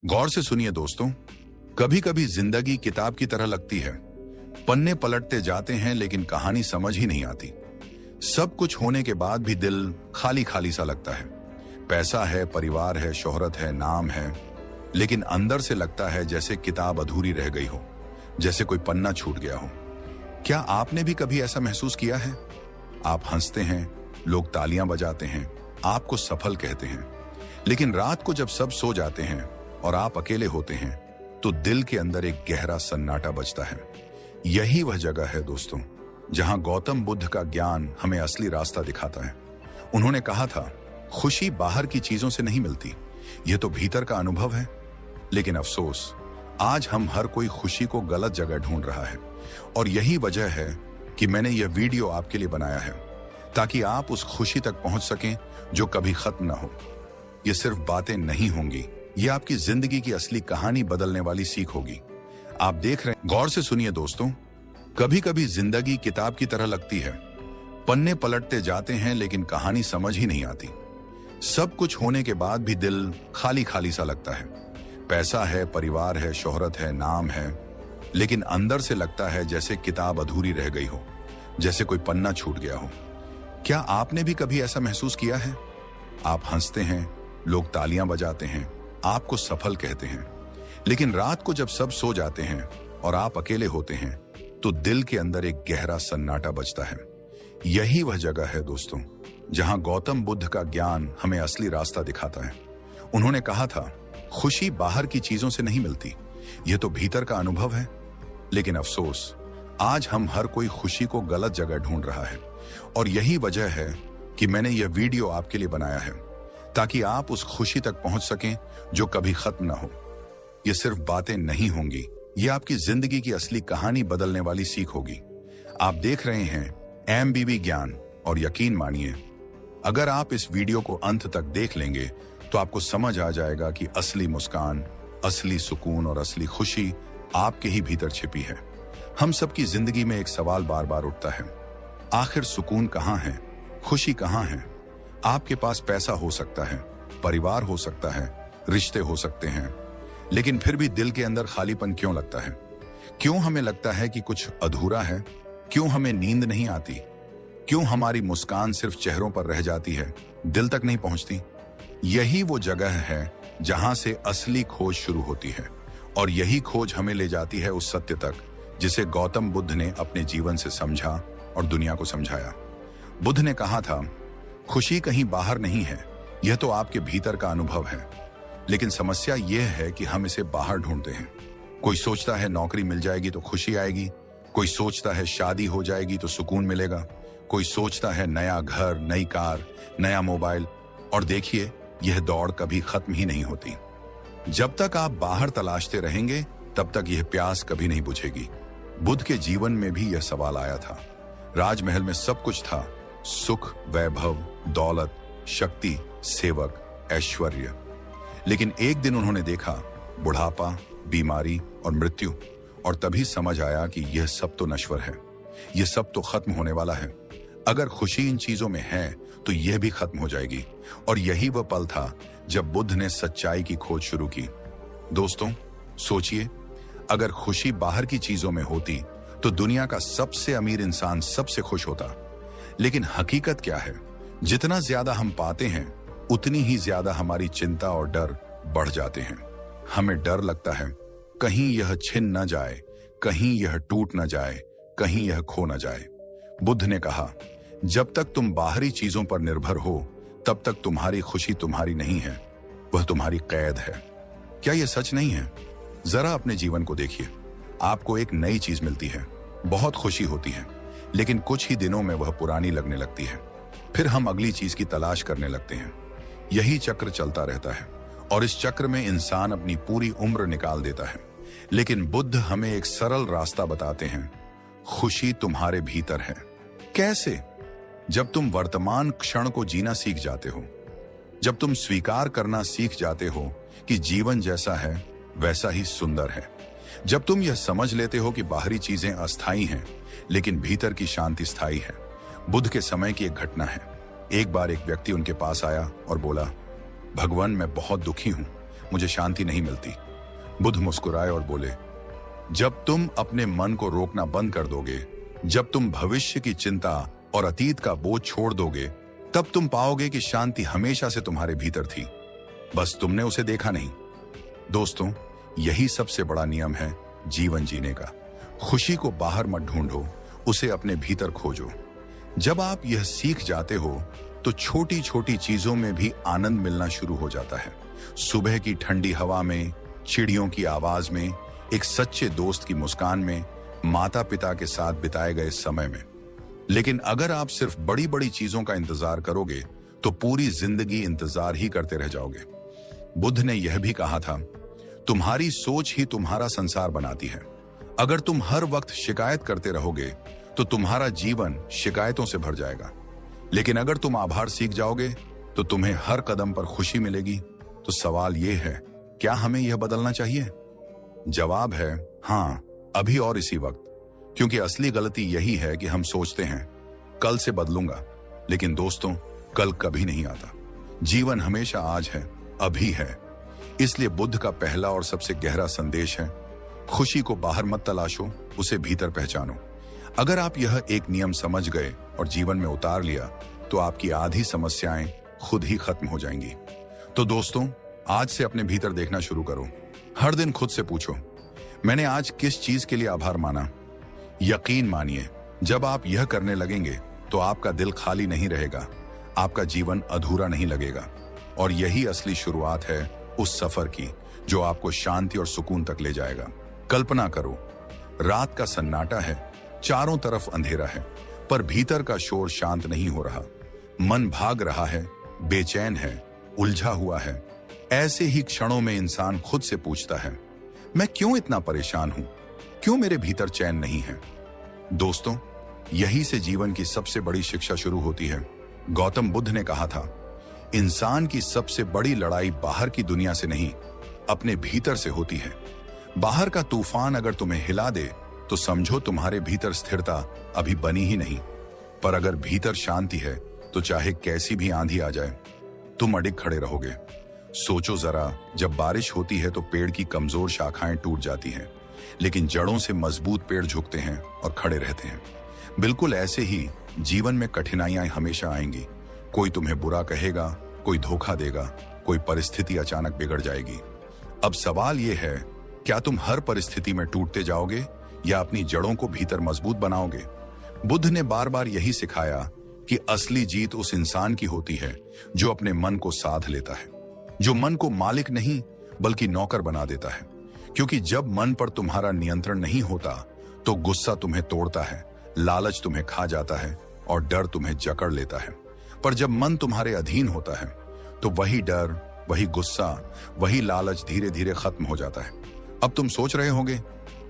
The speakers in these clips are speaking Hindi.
गौर से सुनिए दोस्तों, कभी कभी जिंदगी किताब की तरह लगती है। पन्ने पलटते जाते हैं लेकिन कहानी समझ ही नहीं आती। सब कुछ होने के बाद भी दिल खाली खाली सा लगता है। पैसा है, परिवार है, शोहरत है, नाम है, लेकिन अंदर से लगता है जैसे किताब अधूरी रह गई हो, जैसे कोई पन्ना छूट गया हो। क्या आपने भी कभी ऐसा महसूस किया है? आप हंसते हैं, लोग तालियां बजाते हैं, आपको सफल कहते हैं, लेकिन रात को जब सब सो जाते हैं और आप अकेले होते हैं तो दिल के अंदर एक गहरा सन्नाटा बजता है। यही वह जगह है दोस्तों, जहां गौतम बुद्ध का ज्ञान हमें असली रास्ता दिखाता है। उन्होंने कहा था, खुशी बाहर की चीजों से नहीं मिलती, यह तो भीतर का अनुभव है। लेकिन अफसोस, आज हम हर कोई खुशी को गलत जगह ढूंढ रहा है। और यही वजह है कि मैंने यह वीडियो आपके लिए बनाया है, ताकि आप उस खुशी तक पहुंच सकें जो कभी खत्म ना हो। ये सिर्फ बातें नहीं होंगी, ये आपकी जिंदगी की असली कहानी बदलने वाली सीख होगी। आप देख रहे हैं, गौर से सुनिए दोस्तों, कभी कभी जिंदगी किताब की तरह लगती है। पन्ने पलटते जाते हैं लेकिन कहानी समझ ही नहीं आती। सब कुछ होने के बाद भी दिल खाली खाली सा लगता है। पैसा है, परिवार है, शोहरत है, नाम है, लेकिन अंदर से लगता है जैसे किताब अधूरी रह गई हो, जैसे कोई पन्ना छूट गया हो। क्या आपने भी कभी ऐसा महसूस किया है? आप हंसते हैं, लोग तालियां बजाते हैं, आपको सफल कहते हैं, लेकिन रात को जब सब सो जाते हैं और आप अकेले होते हैं तो दिल के अंदर एक गहरा सन्नाटा बजता है। यही वह जगह है दोस्तों, जहां गौतम बुद्ध का ज्ञान हमें असली रास्ता दिखाता है। उन्होंने कहा था, खुशी बाहर की चीजों से नहीं मिलती, यह तो भीतर का अनुभव है। लेकिन अफसोस, आज हम हर कोई खुशी को गलत जगह ढूंढ रहा है। और यही वजह है कि मैंने यह वीडियो आपके लिए बनाया है, ताकि आप उस खुशी तक पहुंच सकें जो कभी खत्म ना हो। ये सिर्फ बातें नहीं होंगी, ये आपकी जिंदगी की असली कहानी बदलने वाली सीख होगी। आप देख रहे हैं एमबीबी ज्ञान, और यकीन मानिए, अगर आप इस वीडियो को अंत तक देख लेंगे तो आपको समझ आ जाएगा कि असली मुस्कान, असली सुकून और असली खुशी आपके ही भीतर छिपी है। हम सबकी जिंदगी में एक सवाल बार बार उठता है, आखिर सुकून कहाँ है, खुशी कहाँ है? आपके पास पैसा हो सकता है, परिवार हो सकता है, रिश्ते हो सकते हैं, लेकिन फिर भी दिल के अंदर खालीपन क्यों लगता है? क्यों हमें लगता है कि कुछ अधूरा है? क्यों हमें नींद नहीं आती? क्यों हमारी मुस्कान सिर्फ चेहरों पर रह जाती है, दिल तक नहीं पहुंचती? यही वो जगह है जहां से असली खोज शुरू होती है, और यही खोज हमें ले जाती है उस सत्य तक जिसे गौतम बुद्ध ने अपने जीवन से समझा और दुनिया को समझाया। बुद्ध ने कहा था, खुशी कहीं बाहर नहीं है, यह तो आपके भीतर का अनुभव है। लेकिन समस्या यह है कि हम इसे बाहर ढूंढते हैं। कोई सोचता है नौकरी मिल जाएगी तो खुशी आएगी, कोई सोचता है शादी हो जाएगी तो सुकून मिलेगा, कोई सोचता है नया घर, नई कार, नया मोबाइल। और देखिए, यह दौड़ कभी खत्म ही नहीं होती। जब तक आप बाहर तलाशते रहेंगे तब तक यह प्यास कभी नहीं बुझेगी। बुद्ध के जीवन में भी यह सवाल आया था। राजमहल में सब कुछ था, सुख, वैभव, दौलत, शक्ति, सेवक, ऐश्वर्य। लेकिन एक दिन उन्होंने देखा बुढ़ापा, बीमारी और मृत्यु, और तभी समझ आया कि यह सब तो नश्वर है, यह सब तो खत्म होने वाला है। अगर खुशी इन चीजों में है तो यह भी खत्म हो जाएगी। और यही वह पल था जब बुद्ध ने सच्चाई की खोज शुरू की। दोस्तों, सोचिए, अगर खुशी बाहर की चीजों में होती तो दुनिया का सबसे अमीर इंसान सबसे खुश होता। लेकिन हकीकत क्या है? जितना ज्यादा हम पाते हैं उतनी ही ज्यादा हमारी चिंता और डर बढ़ जाते हैं। हमें डर लगता है कहीं यह छिन न जाए, कहीं यह टूट न जाए, कहीं यह खो न जाए। बुद्ध ने कहा, जब तक तुम बाहरी चीजों पर निर्भर हो तब तक तुम्हारी खुशी तुम्हारी नहीं है, वह तुम्हारी कैद है। क्या यह सच नहीं है? जरा अपने जीवन को देखिए। आपको एक नई चीज मिलती है, बहुत खुशी होती है, लेकिन कुछ ही दिनों में वह पुरानी लगने लगती है। फिर हम अगली चीज की तलाश करने लगते हैं। यही चक्र चलता रहता है, और इस चक्र में इंसान अपनी पूरी उम्र निकाल देता है। लेकिन बुद्ध हमें एक सरल रास्ता बताते हैं, खुशी तुम्हारे भीतर है। कैसे? जब तुम वर्तमान क्षण को जीना सीख जाते हो, जब तुम स्वीकार करना सीख जाते हो कि जीवन जैसा है वैसा ही सुंदर है, जब तुम यह समझ लेते हो कि बाहरी चीजें अस्थायी हैं लेकिन भीतर की शांति स्थायी है। बुद्ध के समय की एक घटना है। एक बार एक व्यक्ति उनके पास आया और बोला, भगवान, मैं बहुत दुखी हूं, मुझे शांति नहीं मिलती। बुद्ध मुस्कुराए और बोले, जब तुम अपने मन को रोकना बंद कर दोगे, जब तुम भविष्य की चिंता और अतीत का बोझ छोड़ दोगे, तब तुम पाओगे कि शांति हमेशा से तुम्हारे भीतर थी, बस तुमने उसे देखा नहीं। दोस्तों, यही सबसे बड़ा नियम है जीवन जीने का। खुशी को बाहर मत ढूंढो, उसे अपने भीतर खोजो। जब आप यह सीख जाते हो तो छोटी छोटी चीजों में भी आनंद मिलना शुरू हो जाता है। सुबह की ठंडी हवा में, चिड़ियों की आवाज में, एक सच्चे दोस्त की मुस्कान में, माता पिता के साथ बिताए गए समय में। लेकिन अगर आप सिर्फ बड़ी बड़ी चीजों का इंतजार करोगे तो पूरी जिंदगी इंतजार ही करते रह जाओगे। बुद्ध ने यह भी कहा था, तुम्हारी सोच ही तुम्हारा संसार बनाती है। अगर तुम हर वक्त शिकायत करते रहोगे तो तुम्हारा जीवन शिकायतों से भर जाएगा। लेकिन अगर तुम आभार सीख जाओगे तो तुम्हें हर कदम पर खुशी मिलेगी। तो सवाल यह है, क्या हमें यह बदलना चाहिए? जवाब है हाँ, अभी और इसी वक्त। क्योंकि असली गलती यही है कि हम सोचते हैं कल से बदलूंगा, लेकिन दोस्तों, कल कभी नहीं आता। जीवन हमेशा आज है, अभी है। इसलिए बुद्ध का पहला और सबसे गहरा संदेश है, खुशी को बाहर मत तलाशो, उसे भीतर पहचानो। अगर आप यह एक नियम समझ गए और जीवन में उतार लिया तो आपकी आधी समस्याएं खुद ही खत्म हो जाएंगी। तो दोस्तों, आज से अपने भीतर देखना शुरू करो। हर दिन खुद से पूछो, मैंने आज किस चीज के लिए आभार माना? यकीन मानिए, जब आप यह करने लगेंगे तो आपका दिल खाली नहीं रहेगा, आपका जीवन अधूरा नहीं लगेगा। और यही असली शुरुआत है उस सफर की जो आपको शांति और सुकून तक ले जाएगा। कल्पना करो, रात का सन्नाटा है, चारों तरफ अंधेरा है, पर भीतर का शोर शांत नहीं हो रहा। मन भाग रहा है, बेचैन है, उलझा हुआ है। ऐसे ही क्षणों में इंसान खुद से पूछता है, मैं क्यों इतना परेशान हूं? क्यों मेरे भीतर चैन नहीं है? दोस्तों, यही से जीवन की सबसे बड़ी शिक्षा शुरू होती है। गौतम बुद्ध ने कहा था, इंसान की सबसे बड़ी लड़ाई बाहर की दुनिया से नहीं, अपने भीतर से होती है। बाहर का तूफान अगर तुम्हें हिला दे तो समझो तुम्हारे भीतर स्थिरता अभी बनी ही नहीं। पर अगर भीतर शांति है तो चाहे कैसी भी आंधी आ जाए, तुम अडिग खड़े रहोगे। सोचो जरा, जब बारिश होती है तो पेड़ की कमजोर शाखाएं टूट जाती हैं, लेकिन जड़ों से मजबूत पेड़ झुकते हैं और खड़े रहते हैं। बिल्कुल ऐसे ही जीवन में कठिनाइयां हमेशा आएंगी। कोई तुम्हें बुरा कहेगा, कोई धोखा देगा, कोई परिस्थिति अचानक बिगड़ जाएगी। अब सवाल यह है, क्या तुम हर परिस्थिति में टूटते जाओगे या अपनी जड़ों को भीतर मजबूत बनाओगे? बुद्ध ने बार बार यही सिखाया कि असली जीत उस इंसान की होती है जो अपने मन को साध लेता है, जो मन को मालिक नहीं बल्कि नौकर बना देता है। क्योंकि जब मन पर तुम्हारा नियंत्रण नहीं होता तो गुस्सा तुम्हें तोड़ता है, लालच तुम्हें खा जाता है और डर तुम्हें जकड़ लेता है। पर जब मन तुम्हारे अधीन होता है तो वही डर, वही गुस्सा, वही लालच धीरे धीरे खत्म हो जाता है। अब तुम सोच रहे होंगे,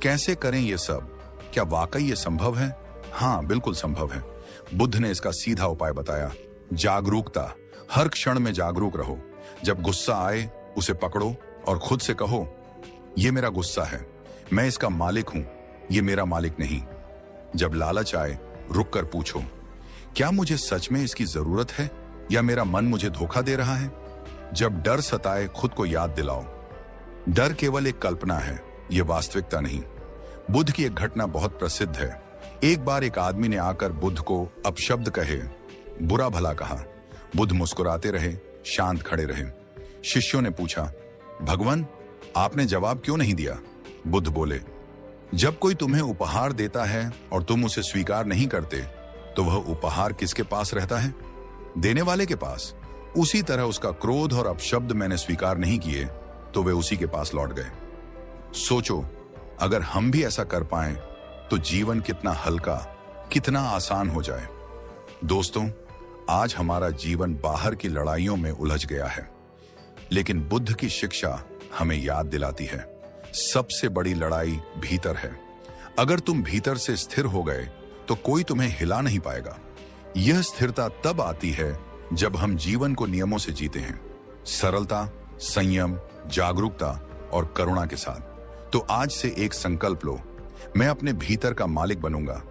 कैसे करें ये सब? क्या वाकई ये संभव है? हाँ, बिल्कुल संभव है। बुद्ध ने इसका सीधा उपाय बताया, जागरूकता। हर क्षण में जागरूक रहो। जब गुस्सा आए उसे पकड़ो और खुद से कहो, ये मेरा गुस्सा है, मैं इसका मालिक हूं, ये मेरा मालिक नहीं। जब लालच आए रुक कर पूछो, क्या मुझे सच में इसकी जरूरत है या मेरा मन मुझे धोखा दे रहा है? जब डर सताए खुद को याद दिलाओ, डर केवल एक कल्पना है, यह वास्तविकता नहीं। बुद्ध की एक घटना बहुत प्रसिद्ध है। एक बार एक आदमी ने आकर बुद्ध को अपशब्द कहे, बुरा भला कहा। बुद्ध मुस्कुराते रहे, शांत खड़े रहे। शिष्यों ने पूछा, भगवान, आपने जवाब क्यों नहीं दिया? बुद्ध बोले, जब कोई तुम्हें उपहार देता है और तुम उसे स्वीकार नहीं करते तो वह उपहार किसके पास रहता है? देने वाले के पास। उसी तरह उसका क्रोध और अपशब्द मैंने स्वीकार नहीं किए तो वे उसी के पास लौट गए। सोचो, अगर हम भी ऐसा कर पाएं तो जीवन कितना हल्का, कितना आसान हो जाए। दोस्तों, आज हमारा जीवन बाहर की लड़ाइयों में उलझ गया है, लेकिन बुद्ध की शिक्षा हमें याद दिलाती है, सबसे बड़ी लड़ाई भीतर है। अगर तुम भीतर से स्थिर हो गए तो कोई तुम्हें हिला नहीं पाएगा। यह स्थिरता तब आती है जब हम जीवन को नियमों से जीते हैं, सरलता, संयम, जागरूकता और करुणा के साथ। तो आज से एक संकल्प लो, मैं अपने भीतर का मालिक बनूंगा,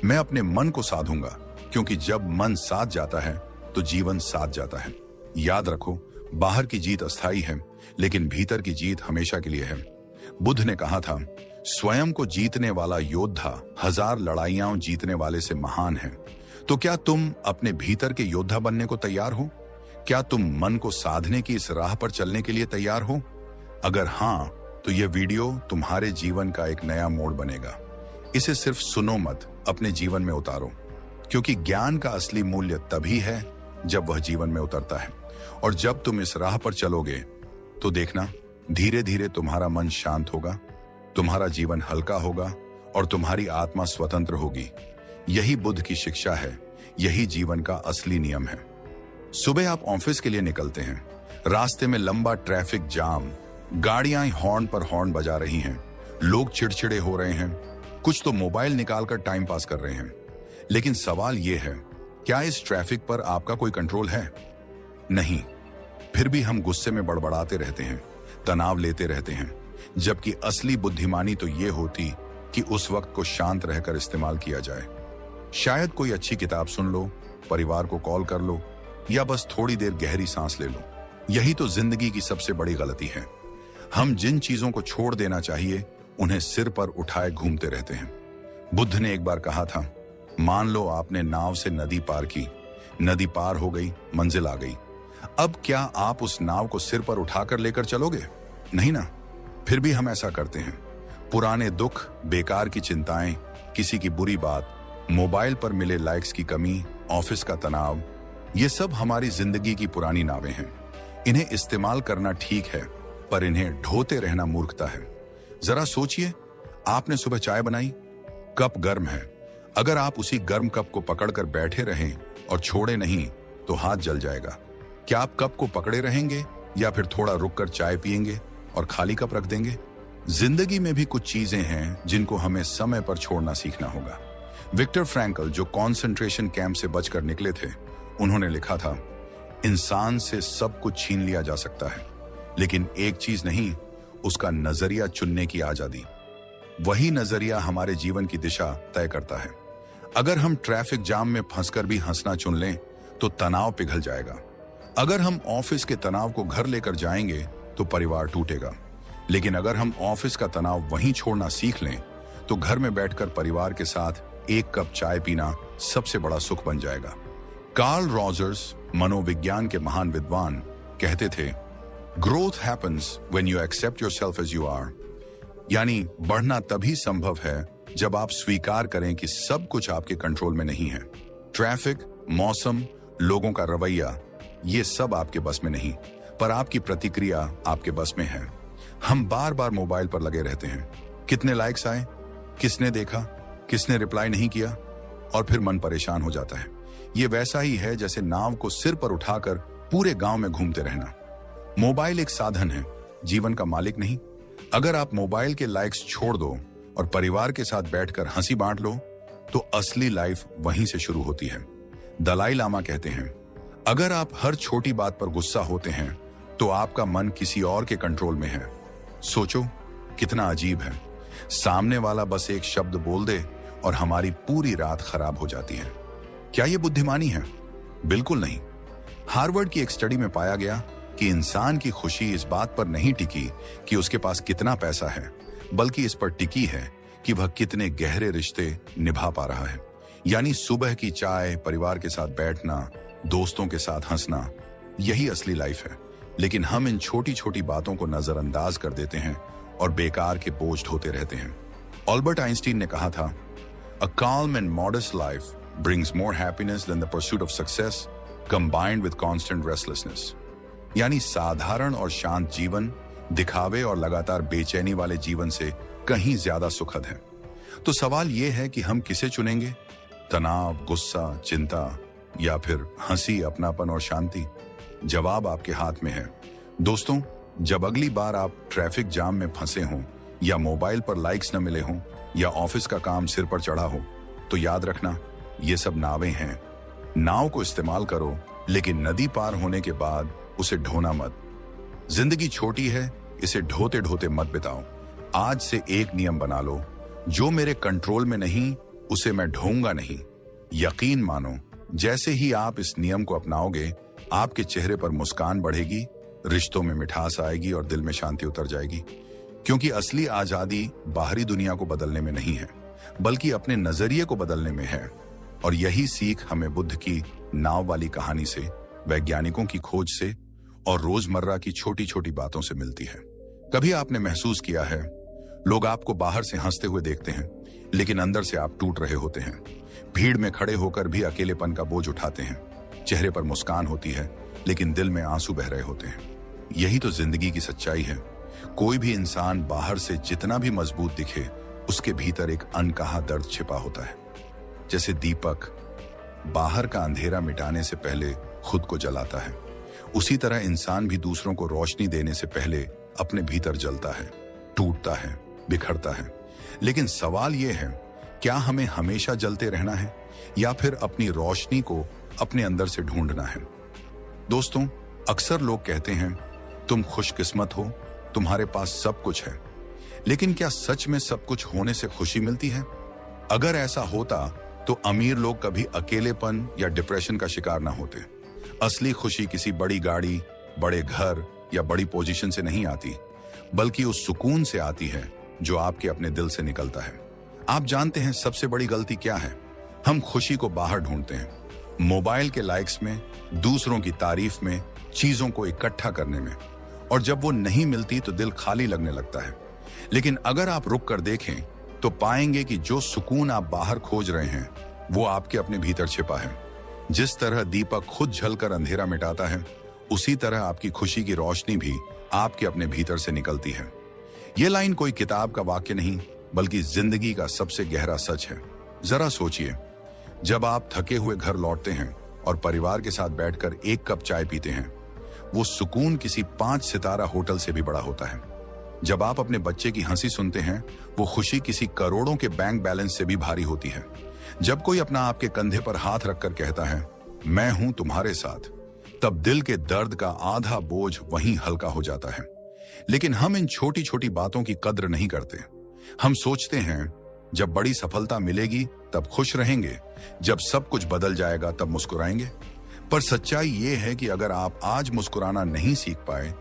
मैं अपने मन को साधूंगा, क्योंकि जब मन साथ जाता है तो जीवन साथ जाता है। याद रखो, बाहर की जीत अस्थायी है, लेकिन भीतर की जीत हमेशा के लिए है। बुद्ध ने कहा था, स्वयं को जीतने वाला योद्धा 1000 लड़ाइयां जीतने वाले से महान है। तो क्या तुम अपने भीतर के योद्धा बनने को तैयार हो? क्या तुम मन को साधने की इस राह पर चलने के लिए तैयार हो? अगर हां, तो यह वीडियो तुम्हारे जीवन का एक नया मोड़ बनेगा। इसे सिर्फ सुनो मत, अपने जीवन में उतारो, क्योंकि ज्ञान का असली मूल्य तभी है जब वह जीवन में उतरता है। और जब तुम इस राह पर चलोगे तो देखना, धीरे धीरे तुम्हारा मन शांत होगा, तुम्हारा जीवन हल्का होगा और तुम्हारी आत्मा स्वतंत्र होगी। यही बुद्ध की शिक्षा है, यही जीवन का असली नियम है। सुबह आप ऑफिस के लिए निकलते हैं, रास्ते में लंबा ट्रैफिक जाम, गाड़ियां हॉर्न पर हॉर्न बजा रही हैं, लोग चिड़चिड़े हो रहे हैं, कुछ तो मोबाइल निकालकर टाइम पास कर रहे हैं। लेकिन सवाल यह है, क्या इस ट्रैफिक पर आपका कोई कंट्रोल है? नहीं। फिर भी हम गुस्से में बड़बड़ाते रहते हैं, तनाव लेते रहते हैं, जबकि असली बुद्धिमानी तो ये होती कि उस वक्त को शांत रहकर इस्तेमाल किया जाए। शायद कोई अच्छी किताब सुन लो, परिवार को कॉल कर लो, या बस थोड़ी देर गहरी सांस ले लो। यही तो जिंदगी की सबसे बड़ी गलती है। हम जिन चीजों को छोड़ देना चाहिए, उन्हें सिर पर उठाए घूमते रहते हैं। बुद्ध ने एक बार कहा था, मान लो आपने नाव से नदी पार की, नदी पार हो गई, मंजिल आ गई। अब क्या आप उस नाव को सिर पर उठाकर लेकर चलोगे? नहीं ना। फिर भी हम ऐसा करते हैं। पुराने दुख, बेकार की चिंताएं, किसी की बुरी बात, मोबाइल पर मिले लाइक्स की कमी, ऑफिस का तनाव, ये सब हमारी जिंदगी की पुरानी नावें हैं। इन्हें इस्तेमाल करना ठीक है, पर इन्हें ढोते रहना मूर्खता है। जरा सोचिए, आपने सुबह चाय बनाई, कप गर्म है। अगर आप उसी गर्म कप को पकड़कर बैठे रहें और छोड़े नहीं, तो हाथ जल जाएगा। क्या आप कप को पकड़े रहेंगे या फिर थोड़ा रुककर चाय पिएंगे और खाली कप रख देंगे? जिंदगी में भी कुछ चीजें हैं जिनको हमें समय पर छोड़ना सीखना होगा। विक्टर फ्रैंकल, जो कॉन्सेंट्रेशन कैंप से बचकर निकले थे, उन्होंने लिखा था, इंसान से सब कुछ छीन लिया जा सकता है, लेकिन एक चीज नहीं, उसका नजरिया चुनने की आजादी। वही नजरिया हमारे जीवन की दिशा तय करता है। अगर हम ट्रैफिक जाम में फंसकर भी हंसना चुन लें, तो तनाव पिघल जाएगा। अगर हम ऑफिस के तनाव को घर लेकर जाएंगे, तो परिवार टूटेगा। लेकिन अगर हम ऑफिस का तनाव वहीं छोड़ना सीख लें, तो घर में बैठकर परिवार के साथ एक कप चाय पीना सबसे बड़ा सुख बन जाएगा। कार्ल रॉजर्स, मनोविज्ञान के महान विद्वान, कहते थे, growth happens when you accept yourself as you are. यानी बढ़ना तभी संभव है जब आप स्वीकार करें कि सब कुछ आपके कंट्रोल में नहीं है। ट्रैफिक, मौसम, लोगों का रवैया, ये सब आपके बस में नहीं, पर आपकी प्रतिक्रिया आपके बस में है। हम बार बार मोबाइल पर लगे रहते हैं, कितने लाइक्स आए, किसने देखा, किसने रिप्लाई नहीं किया, और फिर मन परेशान हो जाता है। ये वैसा ही है जैसे नाव को सिर पर उठाकर पूरे गांव में घूमते रहना। मोबाइल एक साधन है, जीवन का मालिक नहीं। अगर आप मोबाइल के लाइक्स छोड़ दो और परिवार के साथ बैठकर हंसी बांट लो, तो असली लाइफ वहीं से शुरू होती है। दलाई लामा कहते हैं, अगर आप हर छोटी बात पर गुस्सा होते हैं, तो आपका मन किसी और के कंट्रोल में है। सोचो, कितना अजीब है। सामने वाला बस एक शब्द बोल दे और हमारी पूरी रात खराब हो जाती है। क्या यह बुद्धिमानी है? बिल्कुल नहीं। हार्वर्ड की एक स्टडी में पाया गया कि इंसान की खुशी इस बात पर नहीं टिकी कि उसके पास कितना पैसा है, बल्कि इस पर टिकी है कि वह कितने गहरे रिश्ते निभा पा रहा है। यानी सुबह की चाय, परिवार के साथ बैठना, दोस्तों के साथ हंसना, यही असली लाइफ है। लेकिन हम इन छोटी छोटी बातों को नजरअंदाज कर देते हैं और बेकार के बोझ ढोते रहते हैं। अल्बर्ट आइंस्टीन ने कहा था, A calm and modest life brings more happiness than the pursuit of success combined with constant restlessness. यानी साधारण और शांत जीवन दिखावे और लगातार बेचैनी वाले जीवन से कहीं ज्यादा सुखद है। तो सवाल यह है कि हम किसे चुनेंगे? तनाव, गुस्सा, चिंता, या फिर हंसी, अपनापन और शांति? जवाब आपके हाथ में है। दोस्तों, जब अगली बार आप ट्रैफिक जाम में फंसे हों, या मोबाइल पर लाइक्स न मिले हों, या ऑफिस का काम सिर पर चढ़ा हो, तो याद रखना, ये सब नावें हैं। नाव को इस्तेमाल करो, लेकिन नदी पार होने के बाद उसे ढोना मत। जिंदगी छोटी है, इसे ढोते ढोते मत बिताओ। आज से एक नियम बना लो, जो मेरे कंट्रोल में नहीं, उसे मैं ढोऊंगा नहीं। यकीन मानो, जैसे ही आप इस नियम को अपनाओगे, आपके चेहरे पर मुस्कान बढ़ेगी रिश्तों में मिठास आएगी और दिल में शांति उतर जाएगी। क्योंकि असली आजादी बाहरी दुनिया को बदलने में नहीं है, बल्कि अपने नजरिए को बदलने में है। और यही सीख हमें बुद्ध की नाव वाली कहानी से, वैज्ञानिकों की खोज से और रोजमर्रा की छोटी छोटी बातों से मिलती है। कभी आपने महसूस किया है, लोग आपको बाहर से हंसते हुए देखते हैं, लेकिन अंदर से आप टूट रहे होते हैं। भीड़ में खड़े होकर भी अकेलेपन का बोझ उठाते हैं। चेहरे पर मुस्कान होती है, लेकिन दिल में आंसू बह रहे होते हैं। यही तो जिंदगी की सच्चाई है। कोई भी इंसान बाहर से जितना भी मजबूत दिखे, उसके भीतर एक अनकहा दर्द छिपा होता है। जैसे दीपक बाहर का अंधेरा मिटाने से पहले खुद को जलाता है, उसी तरह इंसान भी दूसरों को रोशनी देने से पहले अपने भीतर जलता है, टूटता है, बिखरता है। लेकिन सवाल यह है, क्या हमें हमेशा जलते रहना है या फिर अपनी रोशनी को अपने अंदर से ढूंढना है? दोस्तों, अक्सर लोग कहते हैं, तुम खुशकिस्मत हो, तुम्हारे पास सब कुछ है। लेकिन क्या सच में सब कुछ होने से खुशी मिलती है? अगर ऐसा होता तो अमीर लोग कभी अकेलेपन या डिप्रेशन का शिकार ना होते। असली खुशी किसी बड़ी गाड़ी, बड़े घर या बड़ी पोजीशन से नहीं आती, बल्कि उस सुकून से आती है जो आपके अपने दिल से निकलता है। आप जानते हैं सबसे बड़ी गलती क्या है? हम खुशी को बाहर ढूंढते हैं, मोबाइल के लाइक्स में, दूसरों की तारीफ में, चीजों को इकट्ठा करने में। और जब वो नहीं मिलती तो दिल खाली लगने लगता है। लेकिन अगर आप रुक कर देखें तो पाएंगे कि जो सुकून आप बाहर खोज रहे हैं, वो आपके अपने भीतर छिपा है। जिस तरह दीपक खुद जलकर अंधेरा मिटाता है, उसी तरह आपकी खुशी की रोशनी भी आपके अपने भीतर से निकलती है। ये लाइन कोई किताब का वाक्य नहीं, बल्कि जिंदगी का सबसे गहरा सच है। जरा सोचिए, जब आप थके हुए घर लौटते हैं और परिवार के साथ बैठकर एक कप चाय पीते हैं, वो सुकून किसी 5 सितारा होटल से भी बड़ा होता है। जब आप अपने बच्चे की हंसी सुनते हैं, वो खुशी किसी करोड़ों के बैंक बैलेंस से भी भारी होती है। जब कोई अपना आपके कंधे पर हाथ रखकर कहता है, मैं हूं तुम्हारे साथ, तब दिल के दर्द का आधा बोझ वहीं हल्का हो जाता है। लेकिन हम इन छोटी छोटी बातों की कद्र नहीं करते। हम सोचते हैं, जब बड़ी सफलता मिलेगी तब खुश रहेंगे, जब सब कुछ बदल जाएगा तब मुस्कुराएंगे। पर सच्चाई ये है कि अगर आप आज मुस्कुराना नहीं सीख पाए,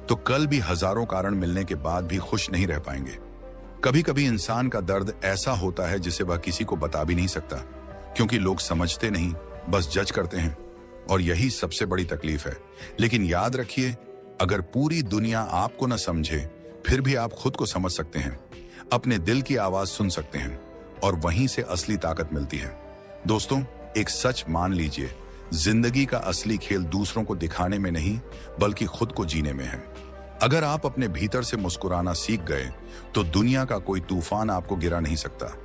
तो कल भी हजारों कारण मिलने के बाद भी खुश नहीं रह पाएंगे। कभी कभी इंसान का दर्द ऐसा होता है जिसे वह किसी को बता भी नहीं सकता, क्योंकि लोग समझते नहीं, बस जज करते हैं। और यही सबसे बड़ी तकलीफ है। लेकिन याद रखिए, अगर पूरी दुनिया आपको न समझे, फिर भी आप खुद को समझ सकते हैं, अपने दिल की आवाज सुन सकते हैं, और वहीं से असली ताकत मिलती है। दोस्तों, एक सच मान लीजिए, जिंदगी का असली खेल दूसरों को दिखाने में नहीं, बल्कि खुद को जीने में है। अगर आप अपने भीतर से मुस्कुराना सीख गए, तो दुनिया का कोई तूफान आपको गिरा नहीं सकता।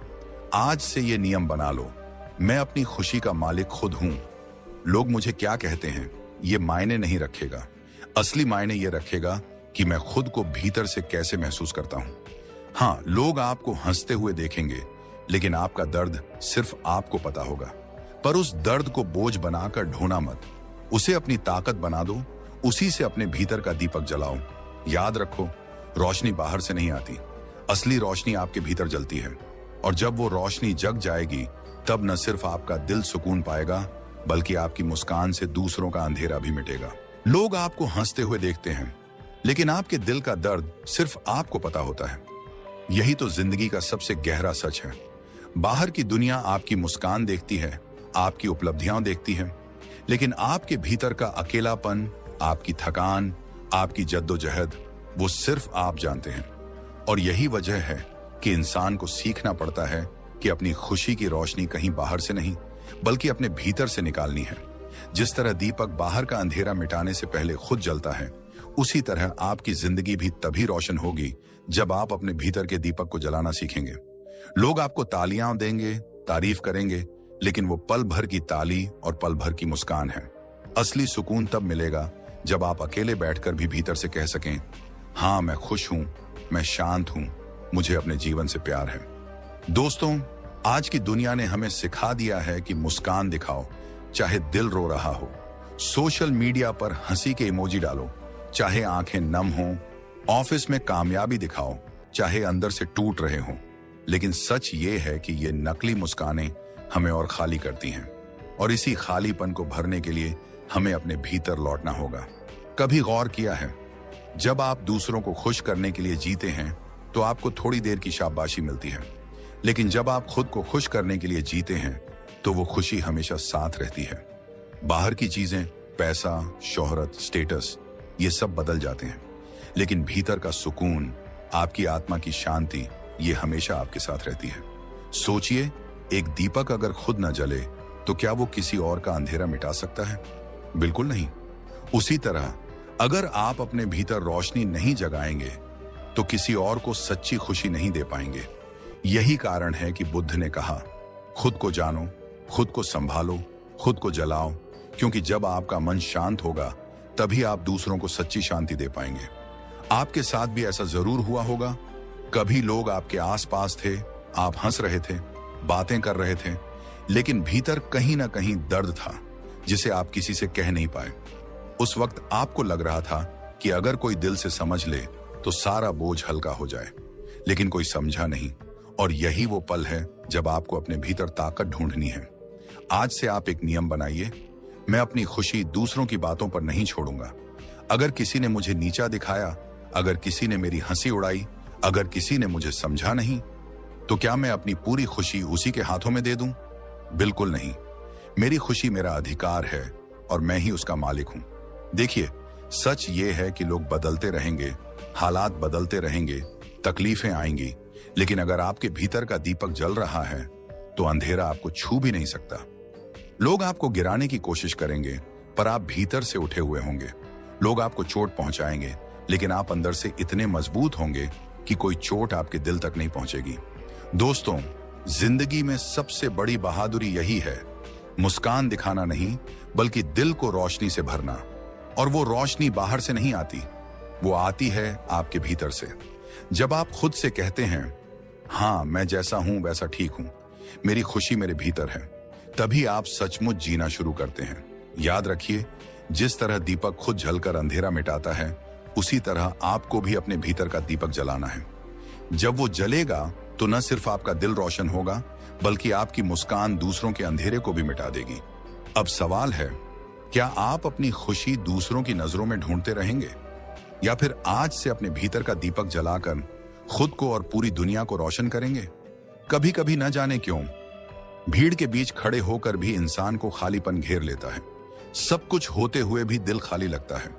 आज से ये नियम बना लो, मैं अपनी खुशी का मालिक खुद हूं। लोग मुझे क्या कहते हैं, ये मायने नहीं रखेगा। असली मायने ये रखेगा कि मैं खुद को भीतर से कैसे महसूस करता हूं। हाँ, लोग आपको हंसते हुए देखेंगे, लेकिन आपका दर्द सिर्फ आपको पता होगा। पर उस दर्द को बोझ बनाकर ढोना मत, उसे अपनी ताकत बना दो, उसी से अपने भीतर का दीपक जलाओ। याद रखो, रोशनी बाहर से नहीं आती, असली रोशनी आपके भीतर जलती है। और जब वो रोशनी जग जाएगी, तब न सिर्फ आपका दिल सुकून पाएगा, बल्कि आपकी मुस्कान से दूसरों का अंधेरा भी मिटेगा। लोग आपको हंसते हुए देखते हैं, लेकिन आपके दिल का दर्द सिर्फ आपको पता होता है। यही तो जिंदगी का सबसे गहरा सच है। बाहर की दुनिया आपकी मुस्कान देखती है, आपकी उपलब्धियां देखती है, लेकिन आपके भीतर का अकेलापन, आपकी थकान, आपकी जद्दोजहद, वो सिर्फ आप जानते हैं। और यही वजह है कि इंसान को सीखना पड़ता है कि अपनी खुशी की रोशनी कहीं बाहर से नहीं, बल्कि अपने भीतर से निकालनी है। जिस तरह दीपक बाहर का अंधेरा मिटाने से पहले खुद जलता है, उसी तरह आपकी जिंदगी भी तभी रोशन होगी जब आप अपने भीतर के दीपक को जलाना सीखेंगे। लोग आपको तालियां देंगे, तारीफ करेंगे, लेकिन वो पल भर की ताली और पल भर की मुस्कान है। असली सुकून तब मिलेगा जब आप अकेले बैठकर भी भीतर से कह सकें, हाँ, मैं खुश हूं, मैं शांत हूं, मुझे अपने जीवन से प्यार है। दोस्तों, आज की दुनिया ने हमें सिखा दिया है कि मुस्कान दिखाओ, चाहे दिल रो रहा हो। सोशल मीडिया पर हंसी के इमोजी डालो, चाहे आंखें नम हों। ऑफिस में कामयाबी दिखाओ, चाहे अंदर से टूट रहे हों। लेकिन सच ये है कि ये नकली मुस्कानें हमें और खाली करती हैं, और इसी खालीपन को भरने के लिए हमें अपने भीतर लौटना होगा। कभी गौर किया है, जब आप दूसरों को खुश करने के लिए जीते हैं तो आपको थोड़ी देर की शाबाशी मिलती है, लेकिन जब आप खुद को खुश करने के लिए जीते हैं तो वो खुशी हमेशा साथ रहती है। बाहर की चीजें, पैसा, शोहरत, स्टेटस, ये सब बदल जाते हैं, लेकिन भीतर का सुकून, आपकी आत्मा की शांति, ये हमेशा आपके साथ रहती है। सोचिए, एक दीपक अगर खुद न जले तो क्या वो किसी और का अंधेरा मिटा सकता है? बिल्कुल नहीं। उसी तरह अगर आप अपने भीतर रोशनी नहीं जगाएंगे तो किसी और को सच्ची खुशी नहीं दे पाएंगे। यही कारण है कि बुद्ध ने कहा, खुद को जानो, खुद को संभालो, खुद को जलाओ, क्योंकि जब आपका मन शांत होगा तभी आप दूसरों को सच्ची शांति दे पाएंगे। आपके साथ भी ऐसा जरूर हुआ होगा। कभी लोग आपके आसपास थे, आप हंस रहे थे, बातें कर रहे थे, लेकिन भीतर कहीं ना कहीं दर्द था जिसे आप किसी से कह नहीं पाए। उस वक्त आपको लग रहा था कि अगर कोई दिल से समझ ले तो सारा बोझ हल्का हो जाए, लेकिन कोई समझा नहीं। और यही वो पल है जब आपको अपने भीतर ताकत ढूंढनी है। आज से आप एक नियम बनाइए, मैं अपनी खुशी दूसरों की बातों पर नहीं छोड़ूंगा। अगर किसी ने मुझे नीचा दिखाया, अगर किसी ने मेरी हंसी उड़ाई, अगर किसी ने मुझे समझा नहीं, तो क्या मैं अपनी पूरी खुशी उसी के हाथों में दे दूं? बिल्कुल नहीं। मेरी खुशी मेरा अधिकार है और मैं ही उसका मालिक हूं। देखिए, सच ये है कि लोग बदलते रहेंगे, हालात बदलते रहेंगे, तकलीफें आएंगी, लेकिन अगर आपके भीतर का दीपक जल रहा है तो अंधेरा आपको छू भी नहीं सकता। लोग आपको गिराने की कोशिश करेंगे, पर आप भीतर से उठे हुए होंगे। लोग आपको चोट पहुंचाएंगे, लेकिन आप अंदर से इतने मजबूत होंगे कि कोई चोट आपके दिल तक नहीं पहुंचेगी। दोस्तों, जिंदगी में सबसे बड़ी बहादुरी यही है, मुस्कान दिखाना नहीं, बल्कि दिल को रोशनी से भरना। और वो रोशनी बाहर से नहीं आती, वो आती है आपके भीतर से। जब आप खुद से कहते हैं, हाँ, मैं जैसा हूं वैसा ठीक हूं, मेरी खुशी मेरे भीतर है, तभी आप सचमुच जीना शुरू करते हैं। याद रखिए, जिस तरह दीपक खुद जलकर अंधेरा मिटाता है, उसी तरह आपको भी अपने भीतर का दीपक जलाना है। जब वो जलेगा तो न सिर्फ आपका दिल रोशन होगा, बल्कि आपकी मुस्कान दूसरों के अंधेरे को भी मिटा देगी। अब सवाल है, क्या आप अपनी खुशी दूसरों की नजरों में ढूंढते रहेंगे, या फिर आज से अपने भीतर का दीपक जलाकर खुद को और पूरी दुनिया को रोशन करेंगे? कभी कभी न जाने क्यों, भीड़ के बीच खड़े होकर भी इंसान को खालीपन घेर लेता है। सब कुछ होते हुए भी दिल खाली लगता है।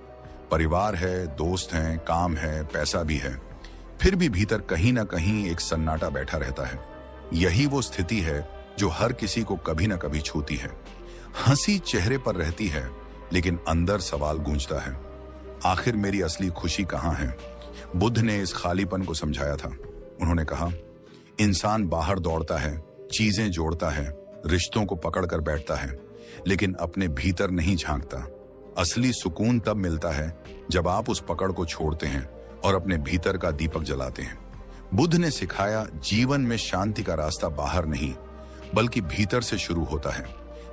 परिवार है, दोस्त हैं, काम है, पैसा भी है, फिर भी भीतर कहीं ना कहीं एक सन्नाटा बैठा रहता है। यही वो स्थिति है जो हर किसी को कभी ना कभी छूती है। हंसी चेहरे पर रहती है, लेकिन अंदर सवाल गूंजता है, आखिर मेरी असली खुशी कहाँ है? बुद्ध ने इस खालीपन को समझाया था। उन्होंने कहा, इंसान बाहर दौड़ता है, चीजें जोड़ता है, रिश्तों को पकड़कर बैठता है, लेकिन अपने भीतर नहीं झांकता। असली सुकून तब मिलता है जब आप उस पकड़ को छोड़ते हैं और अपने भीतर का दीपक जलाते हैं। बुद्ध ने सिखाया, जीवन में शांति का रास्ता बाहर नहीं, बल्कि भीतर से शुरू होता है।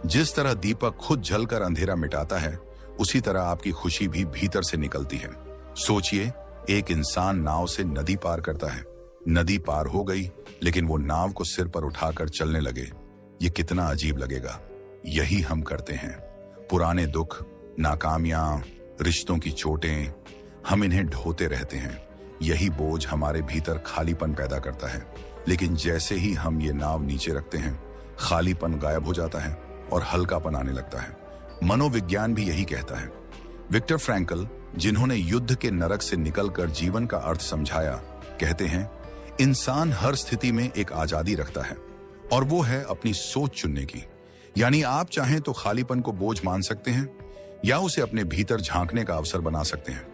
जिस तरह दीपक खुद जलकर अंधेरा मिटाता है, उसी तरह आपकी खुशी भी भीतर से निकलती है। सोचिए, एक इंसान नाव से नदी पार करता है, नदी पार हो गई, लेकिन वो नाव को सिर पर उठाकर चलने लगे। ये कितना अजीब लगेगा। यही हम करते हैं। पुराने दुख, नाकामियां, रिश्तों की चोटें, हम इन्हें ढोते रहते हैं। यही बोझ हमारे भीतर खालीपन पैदा करता है, लेकिन जैसे ही हम ये नाव नीचे रखते हैं, खालीपन गायब हो जाता है और हल्कापन आने लगता है। मनोविज्ञान भी यही कहता है। विक्टर फ्रैंकल, जिन्होंने युद्ध के नरक से निकलकर जीवन का अर्थ समझाया, कहते हैं, इंसान हर स्थिति में एक आजादी रखता है, और वो है अपनी सोच चुनने की। यानी आप चाहें तो खालीपन को बोझ मान सकते हैं, या उसे अपने भीतर झांकने का अवसर बना सकते हैं।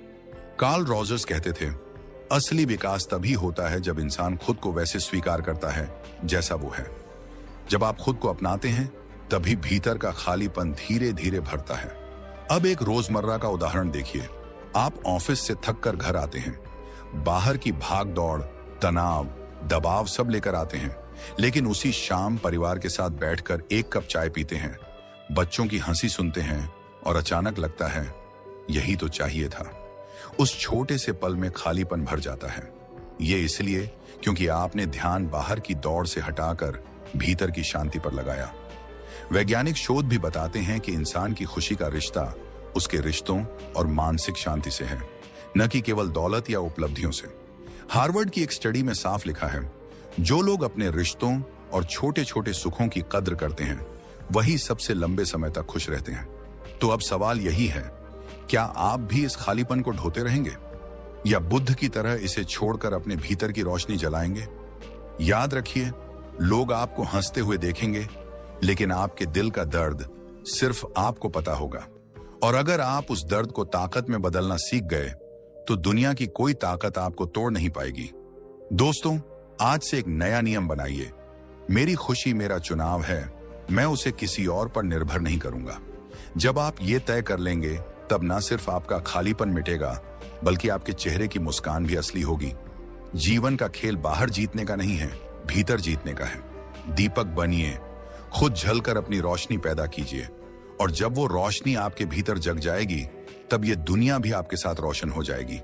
कार्ल रॉजर्स कहते थे, असली विकास तभी होता है जब इंसान खुद को वैसे स्वीकार करता है जैसा वो है। जब आप खुद को अपनाते हैं, तभी भीतर का खालीपन धीरे धीरे भरता है। अब एक रोजमर्रा का उदाहरण देखिए। आप ऑफिस से थक कर घर आते हैं, बाहर की भाग दौड़, तनाव, दबाव सब लेकर आते हैं, लेकिन उसी शाम परिवार के साथ बैठकर एक कप चाय पीते हैं, बच्चों की हंसी सुनते हैं, और अचानक लगता है, यही तो चाहिए था। उस छोटे से पल में खालीपन भर जाता है। ये इसलिए क्योंकि आपने ध्यान बाहर की दौड़ से हटाकर भीतर की शांति पर लगाया। वैज्ञानिक शोध भी बताते हैं कि इंसान की खुशी का रिश्ता उसके रिश्तों और मानसिक शांति से है, न कि केवल दौलत या उपलब्धियों से। हार्वर्ड की एक स्टडी में साफ लिखा है, जो लोग अपने रिश्तों और छोटे छोटे सुखों की कद्र करते हैं वही सबसे लंबे समय तक खुश रहते हैं। तो अब सवाल यही है, क्या आप भी इस खालीपन को ढोते रहेंगे या बुद्ध की तरह इसे छोड़कर अपने भीतर की रोशनी जलाएंगे? याद रखिए, लोग आपको हंसते हुए देखेंगे, लेकिन आपके दिल का दर्द सिर्फ आपको पता होगा। और अगर आप उस दर्द को ताकत में बदलना सीख गए तो दुनिया की कोई ताकत आपको तोड़ नहीं पाएगी। दोस्तों, आज से एक नया नियम बनाइए, मेरी खुशी मेरा चुनाव है, मैं उसे किसी और पर निर्भर नहीं करूंगा। जब आप ये तय कर लेंगे तब ना सिर्फ आपका खालीपन मिटेगा, बल्कि आपके चेहरे की मुस्कान भी असली होगी। जीवन का खेल बाहर जीतने का नहीं है, भीतर जीतने का है। दीपक बनिए, खुद जलकर अपनी रोशनी पैदा कीजिए, और जब वो रोशनी आपके भीतर जग जाएगी तब ये दुनिया भी आपके साथ रोशन हो जाएगी।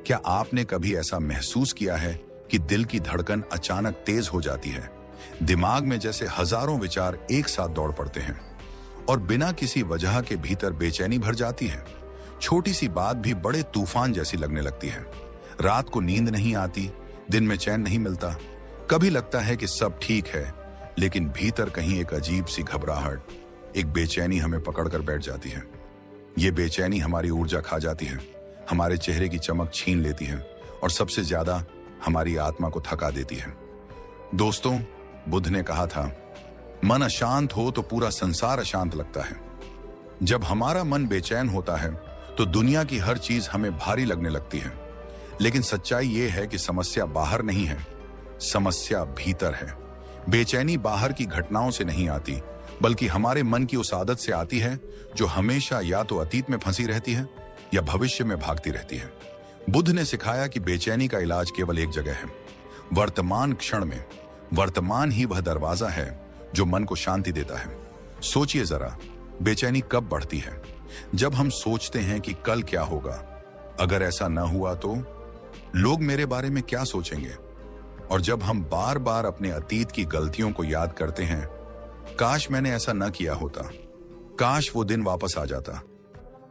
क्या आपने कभी ऐसा महसूस किया है कि दिल की धड़कन अचानक तेज हो जाती है, दिमाग में जैसे हजारों विचार एक साथ दौड़ पड़ते हैं और बिना किसी वजह के भीतर बेचैनी भर जाती है? छोटी सी बात भी बड़े तूफान जैसी लगने लगती है। रात को नींद नहीं आती, दिन में चैन नहीं मिलता। कभी लगता है कि सब ठीक है, लेकिन भीतर कहीं एक अजीब सी घबराहट, एक बेचैनी हमें पकड़कर बैठ जाती है। ये बेचैनी हमारी ऊर्जा खा जाती है, हमारे चेहरे की चमक छीन लेती है और सबसे ज्यादा हमारी आत्मा को थका देती है। दोस्तों, बुद्ध ने कहा था, मन अशांत हो तो पूरा संसार अशांत लगता है। जब हमारा मन बेचैन होता है तो दुनिया की हर चीज हमें भारी लगने लगती है। लेकिन सच्चाई यह है कि समस्या बाहर नहीं है, समस्या भीतर है। बेचैनी बाहर की घटनाओं से नहीं आती, बल्कि हमारे मन की उस आदत से आती है जो हमेशा या तो अतीत में फंसी रहती है या भविष्य में भागती रहती है। बुद्ध ने सिखाया कि बेचैनी का इलाज केवल एक जगह है, वर्तमान क्षण में। वर्तमान ही वह दरवाजा है जो मन को शांति देता है। सोचिए जरा, बेचैनी कब बढ़ती है? जब हम सोचते हैं कि कल क्या होगा, अगर ऐसा न हुआ तो लोग मेरे बारे में क्या सोचेंगे? और जब हम बार बार अपने अतीत की गलतियों को याद करते हैं, काश मैंने ऐसा न किया होता, काश वो दिन वापस आ जाता।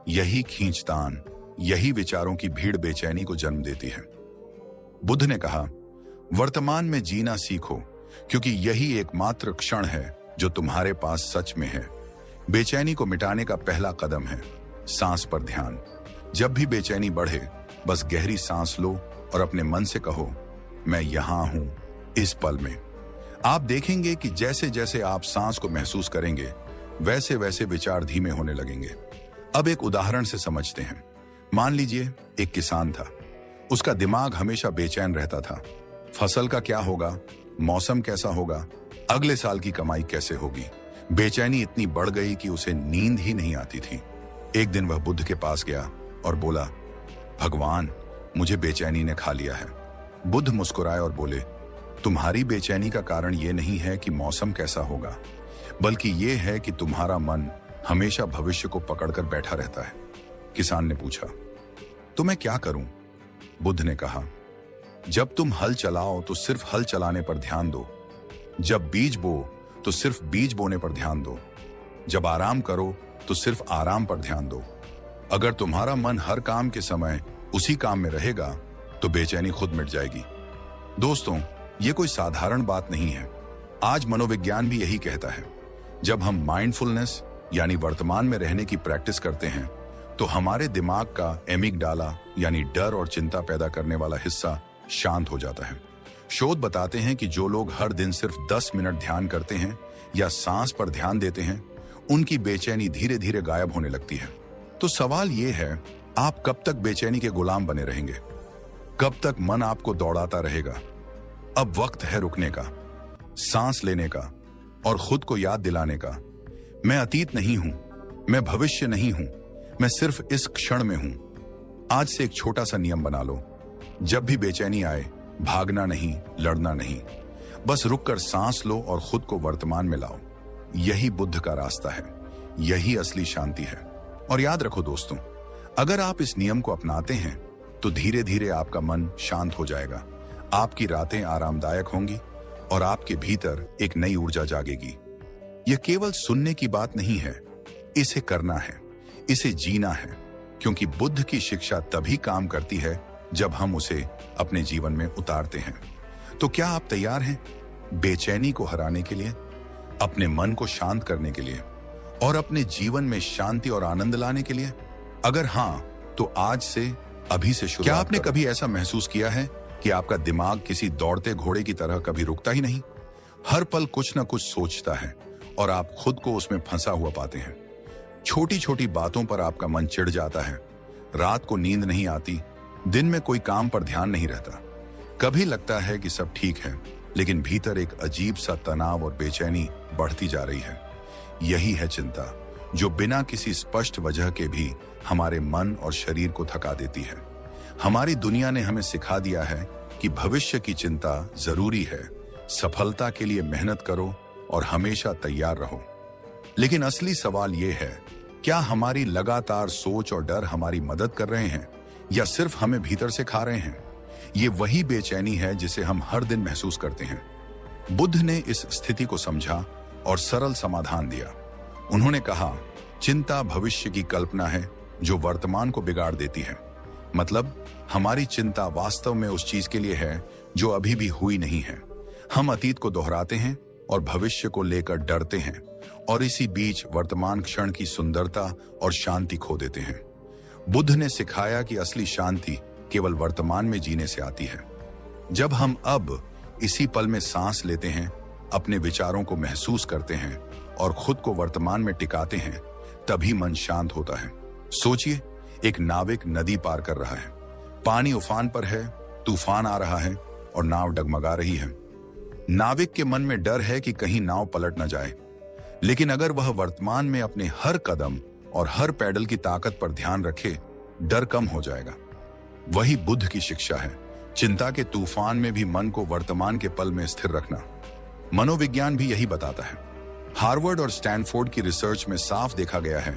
यही खींचतान, यही विचारों की भीड़ बेचैनी को जन्म देती है। बुद्ध ने कहा, वर्तमान में जीना सीखो, क्योंकि यही एकमात्र क्षण है जो तुम्हारे पास सच में है। बेचैनी को मिटाने का पहला कदम है सांस पर ध्यान। जब भी बेचैनी बढ़े, बस गहरी सांस लो और अपने मन से कहो, मैं यहां हूं इस पल में। आप देखेंगे कि जैसे जैसे आप सांस को महसूस करेंगे, वैसे वैसे विचार धीमे होने लगेंगे। अब एक उदाहरण से समझते हैं। मान लीजिए एक किसान था, उसका दिमाग हमेशा बेचैन रहता था। फसल का क्या होगा, मौसम कैसा होगा, अगले साल की कमाई कैसे होगी। बेचैनी इतनी बढ़ गई कि उसे नींद ही नहीं आती थी। एक दिन वह बुद्ध के पास गया और बोला, भगवान, मुझे बेचैनी ने खा लिया है। बुद्ध मुस्कुराए और बोले, तुम्हारी बेचैनी का कारण यह नहीं है कि मौसम कैसा होगा, बल्कि यह है कि तुम्हारा मन हमेशा भविष्य को पकड़कर बैठा रहता है। किसान ने पूछा, तो मैं क्या करूं? बुद्ध ने कहा, जब तुम हल चलाओ तो सिर्फ हल चलाने पर ध्यान दो, जब बीज बो तो सिर्फ बीज बोने पर ध्यान दो, जब आराम करो तो सिर्फ आराम पर ध्यान दो। अगर तुम्हारा मन हर काम के समय उसी काम में रहेगा तो बेचैनी खुद मिट जाएगी। दोस्तों, ये कोई साधारण बात नहीं है। आज मनोविज्ञान भी यही कहता है। जब हम माइंडफुलनेस यानी वर्तमान में रहने की प्रैक्टिस करते हैं तो हमारे दिमाग का एमिगडाला यानी डर और चिंता पैदा करने वाला हिस्सा शांत हो जाता है। शोध बताते हैं कि जो लोग हर दिन सिर्फ 10 मिनट ध्यान करते हैं या सांस पर ध्यान देते हैं, उनकी बेचैनी धीरे धीरे गायब होने लगती है। तो सवाल यह है, आप कब तक बेचैनी के गुलाम बने रहेंगे? कब तक मन आपको दौड़ाता रहेगा? अब वक्त है रुकने का, सांस लेने का और खुद को याद दिलाने का, मैं अतीत नहीं हूं, मैं भविष्य नहीं हूं, मैं सिर्फ इस क्षण में हूं। आज से एक छोटा सा नियम बना लो, जब भी बेचैनी आए, भागना नहीं, लड़ना नहीं, बस रुककर सांस लो और खुद को वर्तमान में लाओ। यही बुद्ध का रास्ता है, यही असली शांति है। और याद रखो दोस्तों, अगर आप इस नियम को अपनाते हैं तो धीरे धीरे आपका मन शांत हो जाएगा, आपकी रातें आरामदायक होंगी और आपके भीतर एक नई ऊर्जा जागेगी। यह केवल सुनने की बात नहीं है, इसे करना है। इसे जीना है, क्योंकि बुद्ध की शिक्षा तभी काम करती है जब हम उसे अपने जीवन में उतारते हैं। तो क्या आप तैयार हैं बेचैनी को हराने के लिए, अपने मन को शांत करने के लिए और अपने जीवन में शांति और आनंद लाने के लिए? अगर हाँ, तो आज से, अभी से शुरू। क्या आपने कभी ऐसा महसूस किया है कि आपका दिमाग किसी दौड़ते घोड़े की तरह कभी रुकता ही नहीं? हर पल कुछ ना कुछ सोचता है और आप खुद को उसमें फंसा हुआ पाते हैं। छोटी छोटी बातों पर आपका मन चिढ़ जाता है, रात को नींद नहीं आती, दिन में कोई काम पर ध्यान नहीं रहता। कभी लगता है कि सब ठीक है, लेकिन भीतर एक अजीब सा तनाव और बेचैनी बढ़ती जा रही है। यही है चिंता, जो बिना किसी स्पष्ट वजह के भी हमारे मन और शरीर को थका देती है। हमारी दुनिया ने हमें सिखा दिया है कि भविष्य की चिंता जरूरी है, सफलता के लिए मेहनत करो और हमेशा तैयार रहो। लेकिन असली सवाल यह है, क्या हमारी लगातार सोच और डर हमारी मदद कर रहे हैं या सिर्फ हमें भीतर से खा रहे हैं? ये वही बेचैनी है जिसे हम हर दिन महसूस करते हैं। बुद्ध ने इस स्थिति को समझा और सरल समाधान दिया। उन्होंने कहा, चिंता भविष्य की कल्पना है जो वर्तमान को बिगाड़ देती है। मतलब हमारी चिंता वास्तव में उस चीज के लिए है जो अभी भी हुई नहीं है। हम अतीत को दोहराते हैं और भविष्य को लेकर डरते हैं और इसी बीच वर्तमान क्षण की सुंदरता और शांति खो देते हैं। बुद्ध ने सिखाया कि असली शांति केवल वर्तमान में जीने से आती है। जब हम अब इसी पल में सांस लेते हैं, अपने विचारों को महसूस करते हैं और खुद को वर्तमान में टिकाते हैं, तभी मन शांत होता है। सोचिए, एक नाविक नदी पार कर रहा है, पानी उफान पर है, तूफान आ रहा है और नाव डगमगा रही है। नाविक के मन में डर है कि कहीं नाव पलट न जाए, लेकिन अगर वह वर्तमान में अपने हर कदम और हर पैडल की ताकत पर ध्यान रखे, डर कम हो जाएगा। वही बुद्ध की शिक्षा है, चिंता के तूफान में भी मन को वर्तमान के पल में स्थिर रखना। मनोविज्ञान भी यही बताता है। हार्वर्ड और स्टैनफोर्ड की रिसर्च में साफ देखा गया है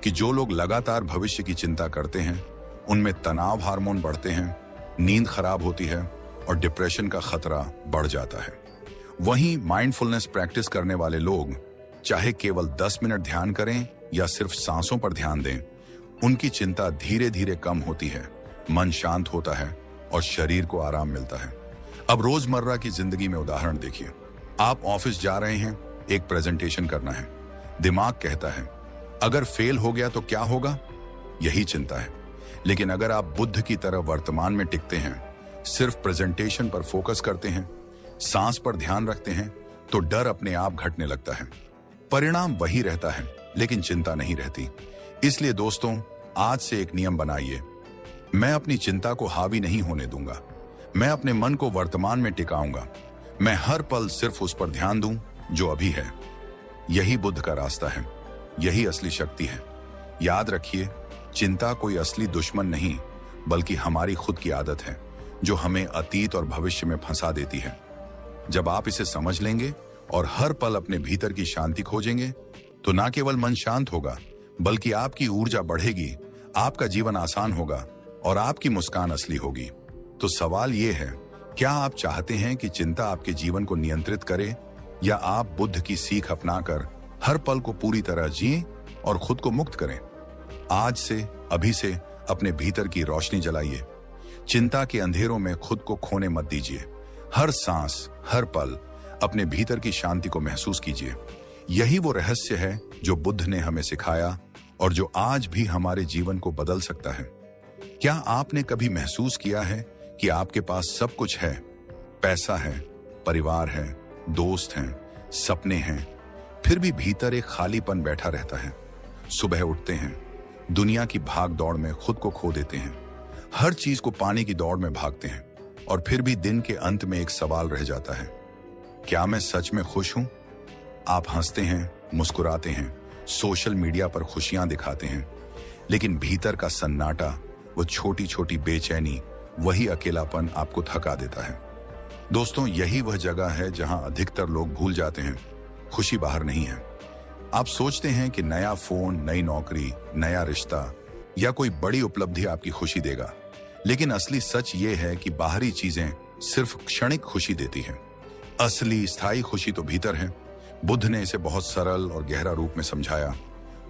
कि जो लोग लगातार भविष्य की चिंता करते हैं, उनमें तनाव हार्मोन बढ़ते हैं, नींद खराब होती है और डिप्रेशन का खतरा बढ़ जाता है। वहीं माइंडफुलनेस प्रैक्टिस करने वाले लोग, चाहे केवल 10 मिनट ध्यान करें या सिर्फ सांसों पर ध्यान दें, उनकी चिंता धीरे धीरे कम होती है, मन शांत होता है और शरीर को आराम मिलता है। अब रोजमर्रा की जिंदगी में उदाहरण देखिए। आप ऑफिस जा रहे हैं, एक प्रेजेंटेशन करना है। दिमाग कहता है, अगर फेल हो गया तो क्या होगा? यही चिंता है। लेकिन अगर आप बुद्ध की तरह वर्तमान में टिकते हैं, सिर्फ प्रेजेंटेशन पर फोकस करते हैं, सांस पर ध्यान रखते हैं, तो डर अपने आप घटने लगता है। परिणाम वही रहता है, लेकिन चिंता नहीं रहती। इसलिए दोस्तों, आज से एक नियम बनाइए। मैं अपनी चिंता को हावी नहीं होने दूंगा। मैं अपने मन को वर्तमान में टिकाऊंगा। मैं हर पल सिर्फ उस पर ध्यान दूं जो अभी है। यही बुद्ध का रास्ता है, यही असली शक्ति है। याद रखिए, चिंता कोई असली दुश्मन नहीं, बल्कि हमारी खुद की आदत है जो हमें अतीत और भविष्य में फंसा देती है। जब आप इसे समझ लेंगे और हर पल अपने भीतर की शांति खोजेंगे, तो ना केवल मन शांत होगा, बल्कि आपकी ऊर्जा बढ़ेगी, आपका जीवन आसान होगा और आपकी मुस्कान असली होगी। तो सवाल यह है, क्या आप चाहते हैं कि चिंता आपके जीवन को नियंत्रित करे, या आप बुद्ध की सीख अपनाकर हर पल को पूरी तरह जिएं और खुद को मुक्त करें? आज से, अभी से अपने भीतर की रोशनी जलाइए। चिंता के अंधेरों में खुद को खोने मत दीजिए। हर सांस, हर पल अपने भीतर की शांति को महसूस कीजिए। यही वो रहस्य है जो बुद्ध ने हमें सिखाया और जो आज भी हमारे जीवन को बदल सकता है। क्या आपने कभी महसूस किया है कि आपके पास सब कुछ है? पैसा है, परिवार है, दोस्त हैं, सपने हैं, फिर भी भीतर एक खालीपन बैठा रहता है। सुबह उठते हैं, दुनिया की भाग दौड़ में खुद को खो देते हैं, हर चीज को पाने की दौड़ में भागते हैं, और फिर भी दिन के अंत में एक सवाल रह जाता है, क्या मैं सच में खुश हूं? आप हंसते हैं, मुस्कुराते हैं, सोशल मीडिया पर खुशियां दिखाते हैं, लेकिन भीतर का सन्नाटा, वो छोटी छोटी बेचैनी, वही अकेलापन आपको थका देता है। दोस्तों, यही वह जगह है जहां अधिकतर लोग भूल जाते हैं, खुशी बाहर नहीं है। आप सोचते हैं कि नया फोन, नई नौकरी, नया रिश्ता या कोई बड़ी उपलब्धि आपकी खुशी देगा, लेकिन असली सच ये है कि बाहरी चीजें सिर्फ क्षणिक खुशी देती हैं। असली स्थायी खुशी तो भीतर है। बुद्ध ने इसे बहुत सरल और गहरा रूप में समझाया।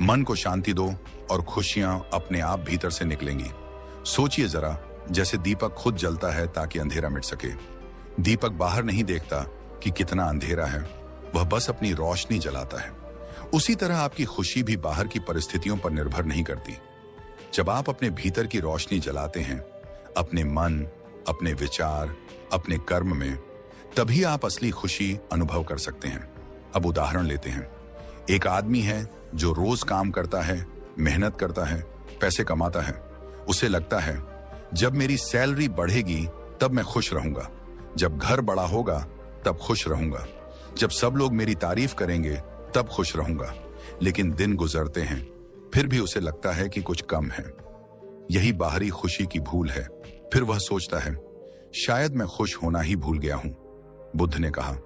मन को शांति दो और खुशियां अपने आप भीतर से निकलेंगी। सोचिए जरा, जैसे दीपक खुद जलता है ताकि अंधेरा मिट सके। दीपक बाहर नहीं देखता कि कितना अंधेरा है, वह बस अपनी रोशनी जलाता है। उसी तरह आपकी खुशी भी बाहर की परिस्थितियों पर निर्भर नहीं करती। जब आप अपने भीतर की रोशनी जलाते हैं, अपने मन, अपने विचार, अपने कर्म में, तभी आप असली खुशी अनुभव कर सकते हैं। अब उदाहरण लेते हैं। एक आदमी है जो रोज काम करता है, मेहनत करता है, पैसे कमाता है। उसे लगता है जब मेरी सैलरी बढ़ेगी तब मैं खुश रहूंगा, जब घर बड़ा होगा तब खुश रहूंगा, जब सब लोग मेरी तारीफ करेंगे तब खुश रहूंगा। लेकिन दिन गुजरते हैं, फिर भी उसे लगता है कि कुछ कम है। यही बाहरी खुशी की भूल है। फिर वह सोचता है शायद मैं खुश होना ही भूल गया हूं। बुद्ध ने कहा,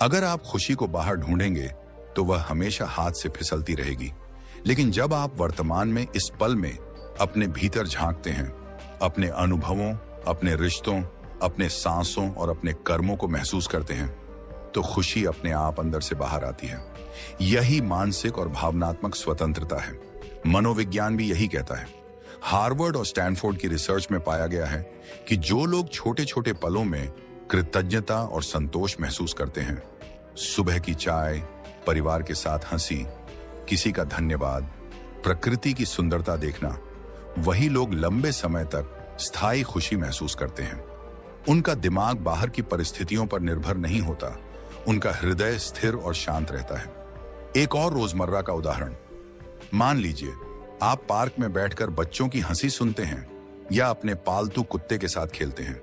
अगर आप खुशी को बाहर ढूंढेंगे तो वह हमेशा हाथ से फिसलती रहेगी। लेकिन जब आप वर्तमान में, इस पल में अपने भीतर झांकते हैं, अपने अनुभवों, अपने रिश्तों, अपने सांसों और अपने कर्मों को महसूस करते हैं, तो खुशी अपने आप अंदर से बाहर आती है। यही मानसिक और भावनात्मक स्वतंत्रता है। मनोविज्ञान भी यही कहता है। हार्वर्ड और स्टैनफोर्ड की रिसर्च में पाया गया है कि जो लोग छोटे छोटे पलों में कृतज्ञता और संतोष महसूस करते हैं, सुबह की चाय, परिवार के साथ हंसी, किसी का धन्यवाद, प्रकृति की सुंदरता देखना, वही लोग लंबे समय तक स्थायी खुशी महसूस करते हैं। उनका दिमाग बाहर की परिस्थितियों पर निर्भर नहीं होता, उनका हृदय स्थिर और शांत रहता है। एक और रोजमर्रा का उदाहरण, मान लीजिए आप पार्क में बैठकर बच्चों की हंसी सुनते हैं या अपने पालतू कुत्ते के साथ खेलते हैं।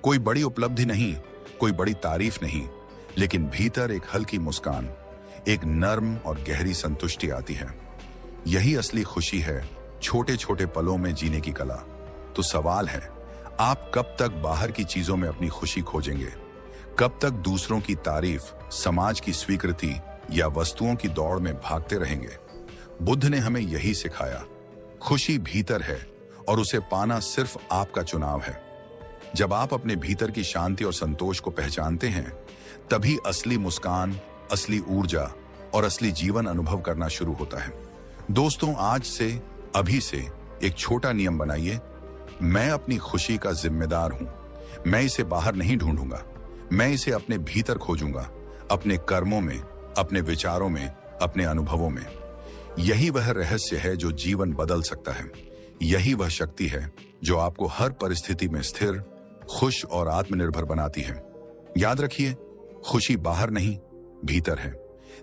कोई बड़ी उपलब्धि नहीं, कोई बड़ी तारीफ नहीं, लेकिन भीतर एक हल्की मुस्कान, एक नर्म और गहरी संतुष्टि आती है। यही असली खुशी है, छोटे छोटे पलों में जीने की कला। तो सवाल है, आप कब तक बाहर की चीजों में अपनी खुशी खोजेंगे? कब तक दूसरों की तारीफ, समाज की स्वीकृति या वस्तुओं की दौड़ में भागते रहेंगे? बुद्ध ने हमें यही सिखाया, खुशी भीतर है और उसे पाना सिर्फ आपका चुनाव है। जब आप अपने भीतर की शांति और संतोष को पहचानते हैं, तभी असली मुस्कान, असली ऊर्जा और असली जीवन अनुभव करना शुरू होता है। दोस्तों, आज से, अभी से एक छोटा नियम बनाइए। मैं अपनी खुशी का जिम्मेदार हूं। मैं इसे बाहर नहीं ढूंढूंगा, मैं इसे अपने भीतर खोजूंगा, अपने कर्मों में, अपने विचारों में, अपने अनुभवों में। यही वह रहस्य है जो जीवन बदल सकता है। यही वह शक्ति है जो आपको हर परिस्थिति में स्थिर, खुश और आत्मनिर्भर बनाती है। याद रखिए, खुशी बाहर नहीं, भीतर है।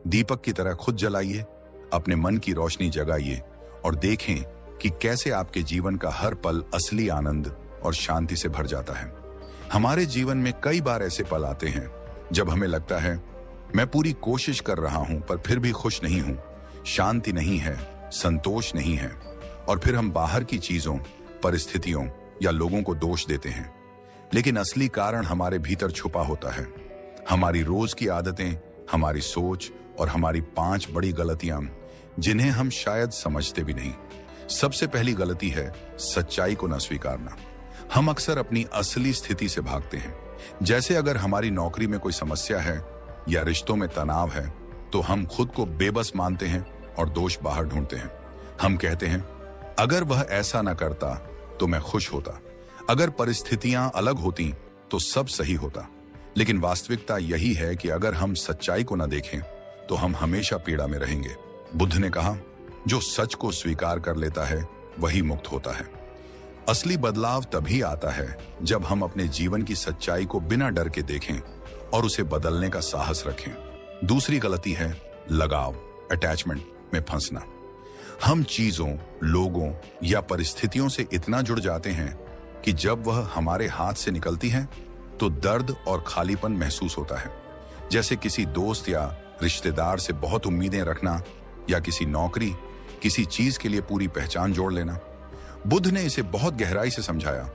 दीपक की तरह खुद जलाइए, अपने मन की रोशनी जगाइए और देखें कि कैसे आपके जीवन का हर पल असली आनंद और शांति से भर जाता है। हमारे जीवन में कई बार ऐसे पल आते हैं जब हमें लगता है मैं पूरी कोशिश कर रहा हूं पर फिर भी खुश नहीं हूं, शांति नहीं है, संतोष नहीं है, और फिर हम बाहर की चीजों, परिस्थितियों या लोगों को दोष देते हैं। लेकिन असली कारण हमारे भीतर छुपा होता है। हमारी रोज की आदतें, हमारी सोच और हमारी 5 बड़ी गलतियां, जिन्हें हम शायद समझते भी नहीं। सबसे पहली गलती है सच्चाई को न स्वीकारना। हम अक्सर अपनी असली स्थिति से भागते हैं। जैसे अगर हमारी नौकरी में कोई समस्या है या रिश्तों में तनाव है, तो हम खुद को बेबस मानते हैं और दोष बाहर ढूंढते हैं। हम कहते हैं अगर वह ऐसा ना करता तो मैं खुश होता, अगर परिस्थितियां अलग होती तो सब सही होता। लेकिन वास्तविकता यही है कि अगर हम सच्चाई को न देखें तो हम हमेशा पीड़ा में रहेंगे। बुद्ध ने कहा, जो सच को स्वीकार कर लेता है वही मुक्त होता है। असली बदलाव तभी आता है जब हम अपने जीवन की सच्चाई को बिना डर के देखें और उसे बदलने का साहस रखें। दूसरी गलती है लगाव, अटैचमेंट में फंसना। हम चीजों, लोगों या परिस्थितियों से इतना जुड़ जाते हैं कि जब वह हमारे हाथ से निकलती हैं तो दर्द और खालीपन महसूस होता है। जैसे किसी दोस्त या रिश्तेदार से बहुत उम्मीदें रखना या किसी नौकरी, किसी चीज के लिए पूरी पहचान जोड़ लेना। बुद्ध ने इसे बहुत गहराई से समझाया।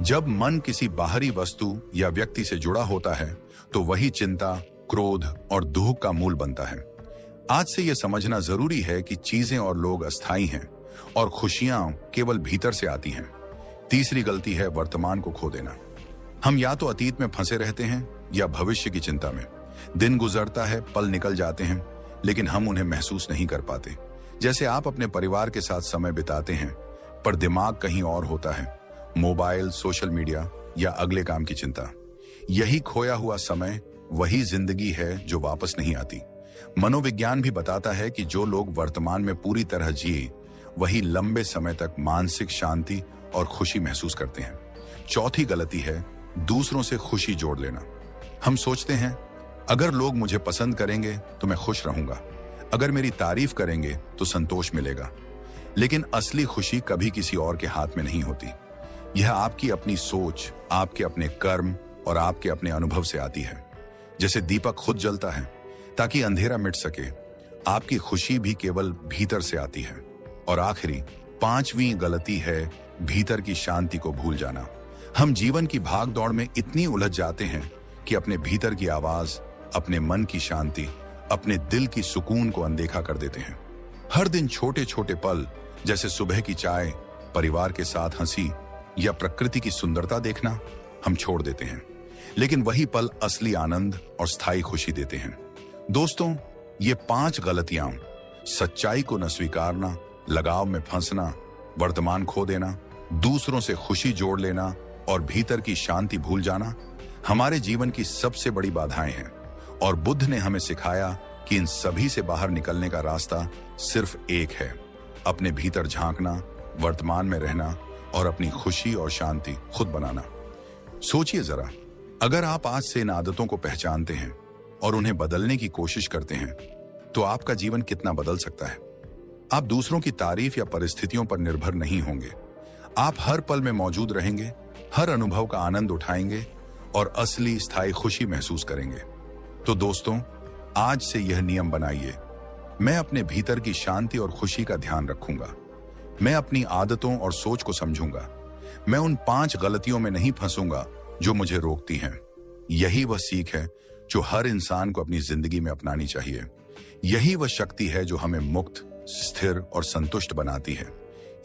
जब मन किसी बाहरी वस्तु या व्यक्ति से जुड़ा होता है तो वही चिंता, क्रोध और दुख का मूल बनता है। आज से यह समझना जरूरी है कि चीजें और लोग अस्थायी हैं और खुशियां केवल भीतर से आती हैं। तीसरी गलती है वर्तमान को खो देना। हम या तो अतीत में फंसे रहते हैं या भविष्य की चिंता में। दिन गुजरता है, पल निकल जाते हैं, लेकिन हम उन्हें महसूस नहीं कर पाते। जैसे आप अपने परिवार के साथ समय बिताते हैं पर दिमाग कहीं और होता है, मोबाइल, सोशल मीडिया या अगले काम की चिंता। यही खोया हुआ समय वही जिंदगी है जो वापस नहीं आती। मनोविज्ञान भी बताता है कि जो लोग वर्तमान में पूरी तरह जिए वही लंबे समय तक मानसिक शांति और खुशी महसूस करते हैं। चौथी गलती है दूसरों से खुशी जोड़ लेना। हम सोचते हैं अगर लोग मुझे पसंद करेंगे तो मैं खुश रहूंगा, अगर मेरी तारीफ करेंगे तो संतोष मिलेगा। लेकिन असली खुशी कभी किसी और के हाथ में नहीं होती। यह आपकी अपनी सोच, आपके अपने कर्म और आपके अपने अनुभव से आती है। जैसे दीपक खुद जलता है ताकि अंधेरा मिट सके, आपकी खुशी भी केवल भीतर से आती है। और आखिरी, पांचवी गलती है भीतर की शांति को भूल जाना। हम जीवन की भाग दौड़ में इतनी उलझ जाते हैं कि अपने भीतर की आवाज, अपने मन की शांति, अपने दिल की सुकून को अनदेखा कर देते हैं। हर दिन छोटे छोटे पल जैसे सुबह की चाय, परिवार के साथ हंसी या प्रकृति की सुंदरता देखना हम छोड़ देते हैं। लेकिन वही पल असली आनंद और स्थायी खुशी देते हैं। दोस्तों, ये 5 गलतियां, सच्चाई को न स्वीकारना, लगाव में फंसना, वर्तमान खो देना, दूसरों से खुशी जोड़ लेना और भीतर की शांति भूल जाना, हमारे जीवन की सबसे बड़ी बाधाएं हैं। और बुद्ध ने हमें सिखाया कि इन सभी से बाहर निकलने का रास्ता सिर्फ एक है, अपने भीतर झांकना, वर्तमान में रहना और अपनी खुशी और शांति खुद बनाना। सोचिए जरा, अगर आप आज से इन आदतों को पहचानते हैं और उन्हें बदलने की कोशिश करते हैं तो आपका जीवन कितना बदल सकता है। आप दूसरों की तारीफ या परिस्थितियों पर निर्भर नहीं होंगे। आप हर पल में मौजूद रहेंगे, हर अनुभव का आनंद उठाएंगे और असली स्थायी खुशी महसूस करेंगे। तो दोस्तों, आज से यह नियम बनाइए, मैं अपने भीतर की शांति और खुशी का ध्यान रखूंगा। मैं अपनी आदतों और सोच को समझूंगा। मैं उन 5 गलतियों में नहीं फंसूंगा जो मुझे रोकती हैं। यही वह सीख है जो हर इंसान को अपनी जिंदगी में अपनानी चाहिए। यही वह शक्ति है जो हमें मुक्त, स्थिर और संतुष्ट बनाती है।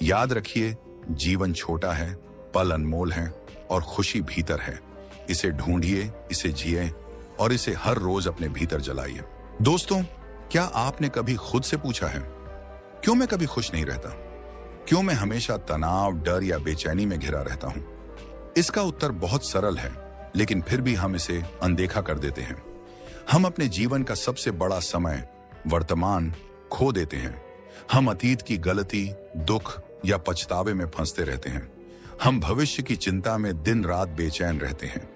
याद रखिए, जीवन छोटा है, पल अनमोल है और खुशी भीतर है। इसे ढूंढिए, इसे जिए और इसे हर रोज अपने भीतर जलाइए। दोस्तों, क्या आपने कभी खुद से पूछा है, क्यों मैं कभी खुश नहीं रहता? क्यों मैं हमेशा तनाव, डर या बेचैनी में घिरा रहता हूं? इसका उत्तर बहुत सरल है, लेकिन फिर भी हम इसे अनदेखा कर देते हैं। हम अपने जीवन का सबसे बड़ा समय, वर्तमान, खो देते हैं। हम अतीत की गलती, दुख या पछतावे में फंसते रहते हैं। हम भविष्य की चिंता में दिन रात बेचैन रहते हैं।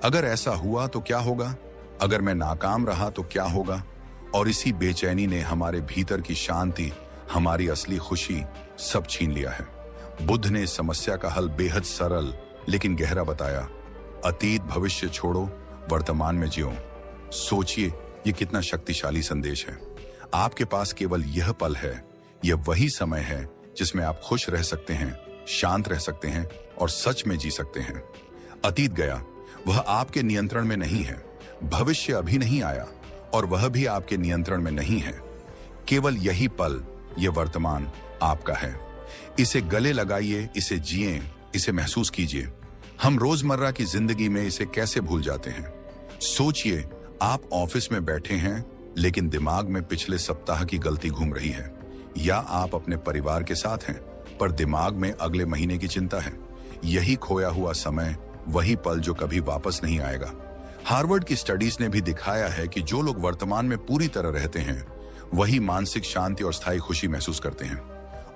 अगर ऐसा हुआ तो क्या होगा? अगर मैं नाकाम रहा तो क्या होगा? और इसी बेचैनी ने हमारे भीतर की शांति, हमारी असली खुशी सब छीन लिया है। बुद्ध ने इस समस्या का हल बेहद सरल लेकिन गहरा बताया। अतीत भविष्य छोड़ो, वर्तमान में जियो। सोचिए, ये कितना शक्तिशाली संदेश है। आपके पास केवल यह पल है, यह वही समय है जिसमें आप खुश रह सकते हैं, शांत रह सकते हैं और सच में जी सकते हैं। अतीत गया, वह आपके नियंत्रण में नहीं है। भविष्य अभी नहीं आया और वह भी आपके नियंत्रण में नहीं है। केवल यही पल, यह वर्तमान आपका है। इसे गले लगाइए, इसे जिए, इसे महसूस कीजिए। हम रोजमर्रा की जिंदगी में इसे कैसे भूल जाते हैं? सोचिए, आप ऑफिस में बैठे हैं लेकिन दिमाग में पिछले सप्ताह की गलती घूम रही है, या आप अपने परिवार के साथ हैं पर दिमाग में अगले महीने की चिंता है। यही खोया हुआ समय, वही पल जो कभी वापस नहीं आएगा। हार्वर्ड की स्टडीज ने भी दिखाया है कि जो लोग वर्तमान में पूरी तरह रहते हैं वही मानसिक शांति और स्थायी खुशी महसूस करते हैं,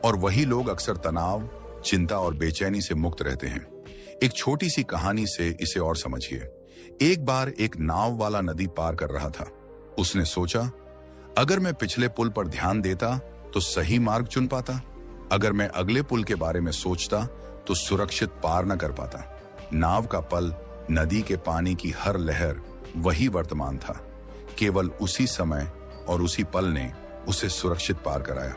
और वही लोग अक्सर तनाव, चिंता और बेचैनी से मुक्त रहते हैं। एक छोटी सी कहानी से इसे और समझिए। एक बार एक नाव वाला नदी पार कर रहा था। उसने सोचा, अगर मैं पिछले पुल पर ध्यान देता तो सही मार्ग चुन पाता, अगर मैं अगले पुल के बारे में सोचता तो सुरक्षित पार न कर पाता। नाव का पल, नदी के पानी की हर लहर, वही वर्तमान था। केवल उसी समय और उसी पल ने उसे सुरक्षित पार कराया।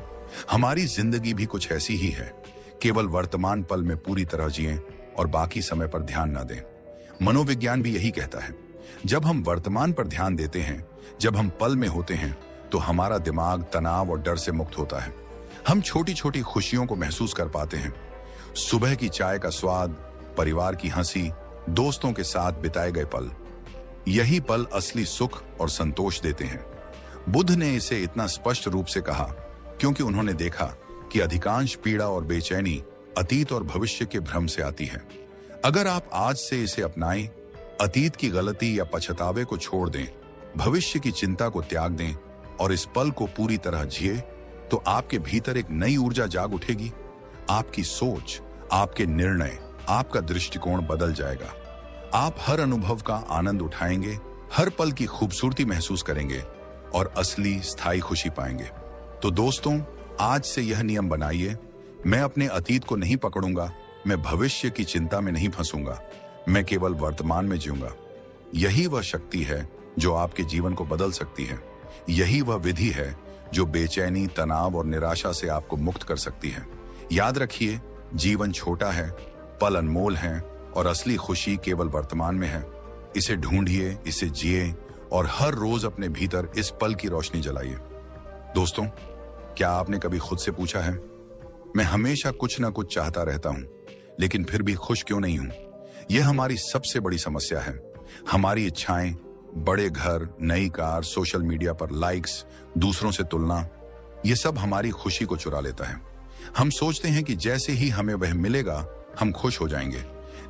हमारी जिंदगी भी कुछ ऐसी ही है। केवल वर्तमान पल में पूरी तरह जिएं और बाकी समय पर ध्यान न दें। मनोविज्ञान भी यही कहता है। जब हम वर्तमान पर ध्यान देते हैं, जब हम पल में होते हैं, तो हमारा दिमाग तनाव और डर से मुक्त होता है। हम छोटी छोटी खुशियों को महसूस कर पाते हैं। सुबह की चाय का स्वाद, परिवार की हंसी, दोस्तों के साथ बिताए गए पल, यही पल असली सुख और संतोष देते हैं। बुद्ध ने इसे इतना स्पष्ट रूप से कहा, क्योंकि उन्होंने देखा कि अधिकांश पीड़ा और बेचैनी अतीत और भविष्य के भ्रम से आती है। अगर आप आज से इसे अपनाएं, अतीत की गलती या पछतावे को छोड़ दें, भविष्य की चिंता को त्याग दें और इस पल को पूरी तरह जिए, तो आपके भीतर एक नई ऊर्जा जाग उठेगी। आपकी सोच, आपके निर्णय, आपका दृष्टिकोण बदल जाएगा। आप हर अनुभव का आनंद उठाएंगे, हर पल की खूबसूरती महसूस करेंगे और असली स्थायी खुशी पाएंगे। तो दोस्तों, आज से यह नियम बनाइए, मैं अपने अतीत को नहीं पकड़ूंगा, मैं भविष्य की चिंता में नहीं फंसूंगा, मैं केवल वर्तमान में जीऊंगा। यही वह शक्ति है जो आपके जीवन को बदल सकती है। यही वह विधि है जो बेचैनी, तनाव और निराशा से आपको मुक्त कर सकती है। याद रखिए, जीवन छोटा है, पल अनमोल हैं और असली खुशी केवल वर्तमान में है। इसे ढूंढिए, इसे जिए और हर रोज अपने भीतर इस पल की रोशनी जलाइए। दोस्तों, क्या आपने कभी खुद से पूछा है, मैं हमेशा कुछ ना कुछ चाहता रहता हूं, लेकिन फिर भी खुश क्यों नहीं हूं? यह हमारी सबसे बड़ी समस्या है। हमारी इच्छाएं, बड़े घर, नई कार, सोशल मीडिया पर लाइक्स, दूसरों से तुलना, यह सब हमारी खुशी को चुरा लेता है। हम सोचते हैं कि जैसे ही हमें वह मिलेगा हम खुश हो जाएंगे,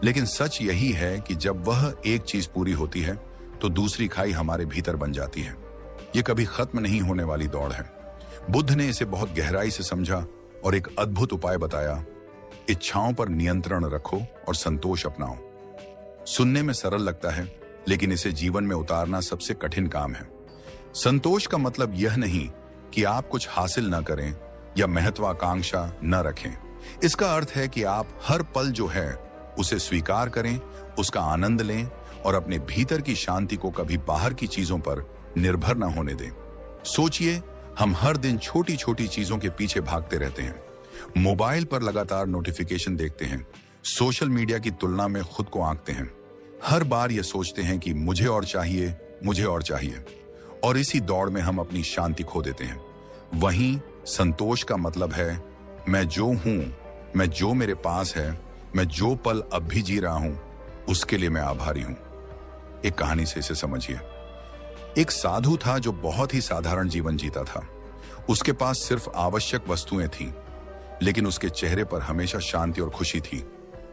लेकिन सच यही है कि जब वह एक चीज पूरी होती है तो दूसरी खाई हमारे भीतर बन जाती है। यह कभी खत्म नहीं होने वाली दौड़ है। बुद्ध ने इसे बहुत गहराई से समझा और एक अद्भुत उपाय बताया, इच्छाओं पर नियंत्रण रखो और संतोष अपनाओ। सुनने में सरल लगता है, लेकिन इसे जीवन में उतारना सबसे कठिन काम है। संतोष का मतलब यह नहीं कि आप कुछ हासिल न करें या महत्वाकांक्षा न रखें। इसका अर्थ है कि आप हर पल जो है उसे स्वीकार करें, उसका आनंद लें और अपने भीतर की शांति को कभी बाहर की चीजों पर निर्भर न होने दें। सोचिए, हम हर दिन छोटी छोटी चीजों के पीछे भागते रहते हैं। मोबाइल पर लगातार नोटिफिकेशन देखते हैं, सोशल मीडिया की तुलना में खुद को आंकते हैं। हर बार ये सोचते हैं कि मुझे और चाहिए, मुझे और चाहिए, और इसी दौड़ में हम अपनी शांति खो देते हैं। वहीं संतोष का मतलब है, मैं जो हूं, मैं जो मेरे पास है, मैं जो पल अब भी जी रहा हूं, उसके लिए मैं आभारी हूं। एक कहानी से इसे समझिए। एक साधु था जो बहुत ही साधारण जीवन जीता था। उसके पास सिर्फ आवश्यक वस्तुएं थीं, लेकिन उसके चेहरे पर हमेशा शांति और खुशी थी।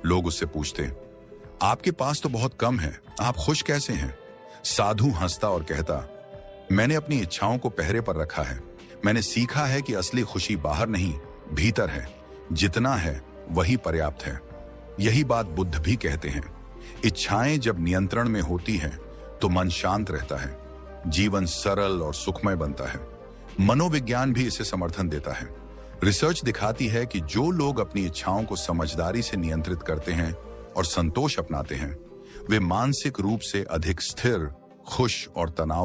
लोग उससे पूछते, आपके पास तो बहुत कम है, आप खुश कैसे हैं? साधु हंसता और कहता, मैंने अपनी इच्छाओं को पहरे पर रखा है। मैंने सीखा है कि असली खुशी बाहर नहीं, भीतर है। जितना है वही पर्याप्त है। यही बात बुद्ध भी कहते हैं। इच्छाएं जब नियंत्रण में होती हैं तो मन शांत रहता है, जीवन सरल और सुखमय बनता है। मनोविज्ञान भी इसे समर्थन देता है। रिसर्च दिखाती है कि जो लोग अपनी इच्छाओं को समझदारी से नियंत्रित करते हैं और संतोष अपनाते हैं, वे मानसिक रूप से अधिक स्थिर, खुश और तनाव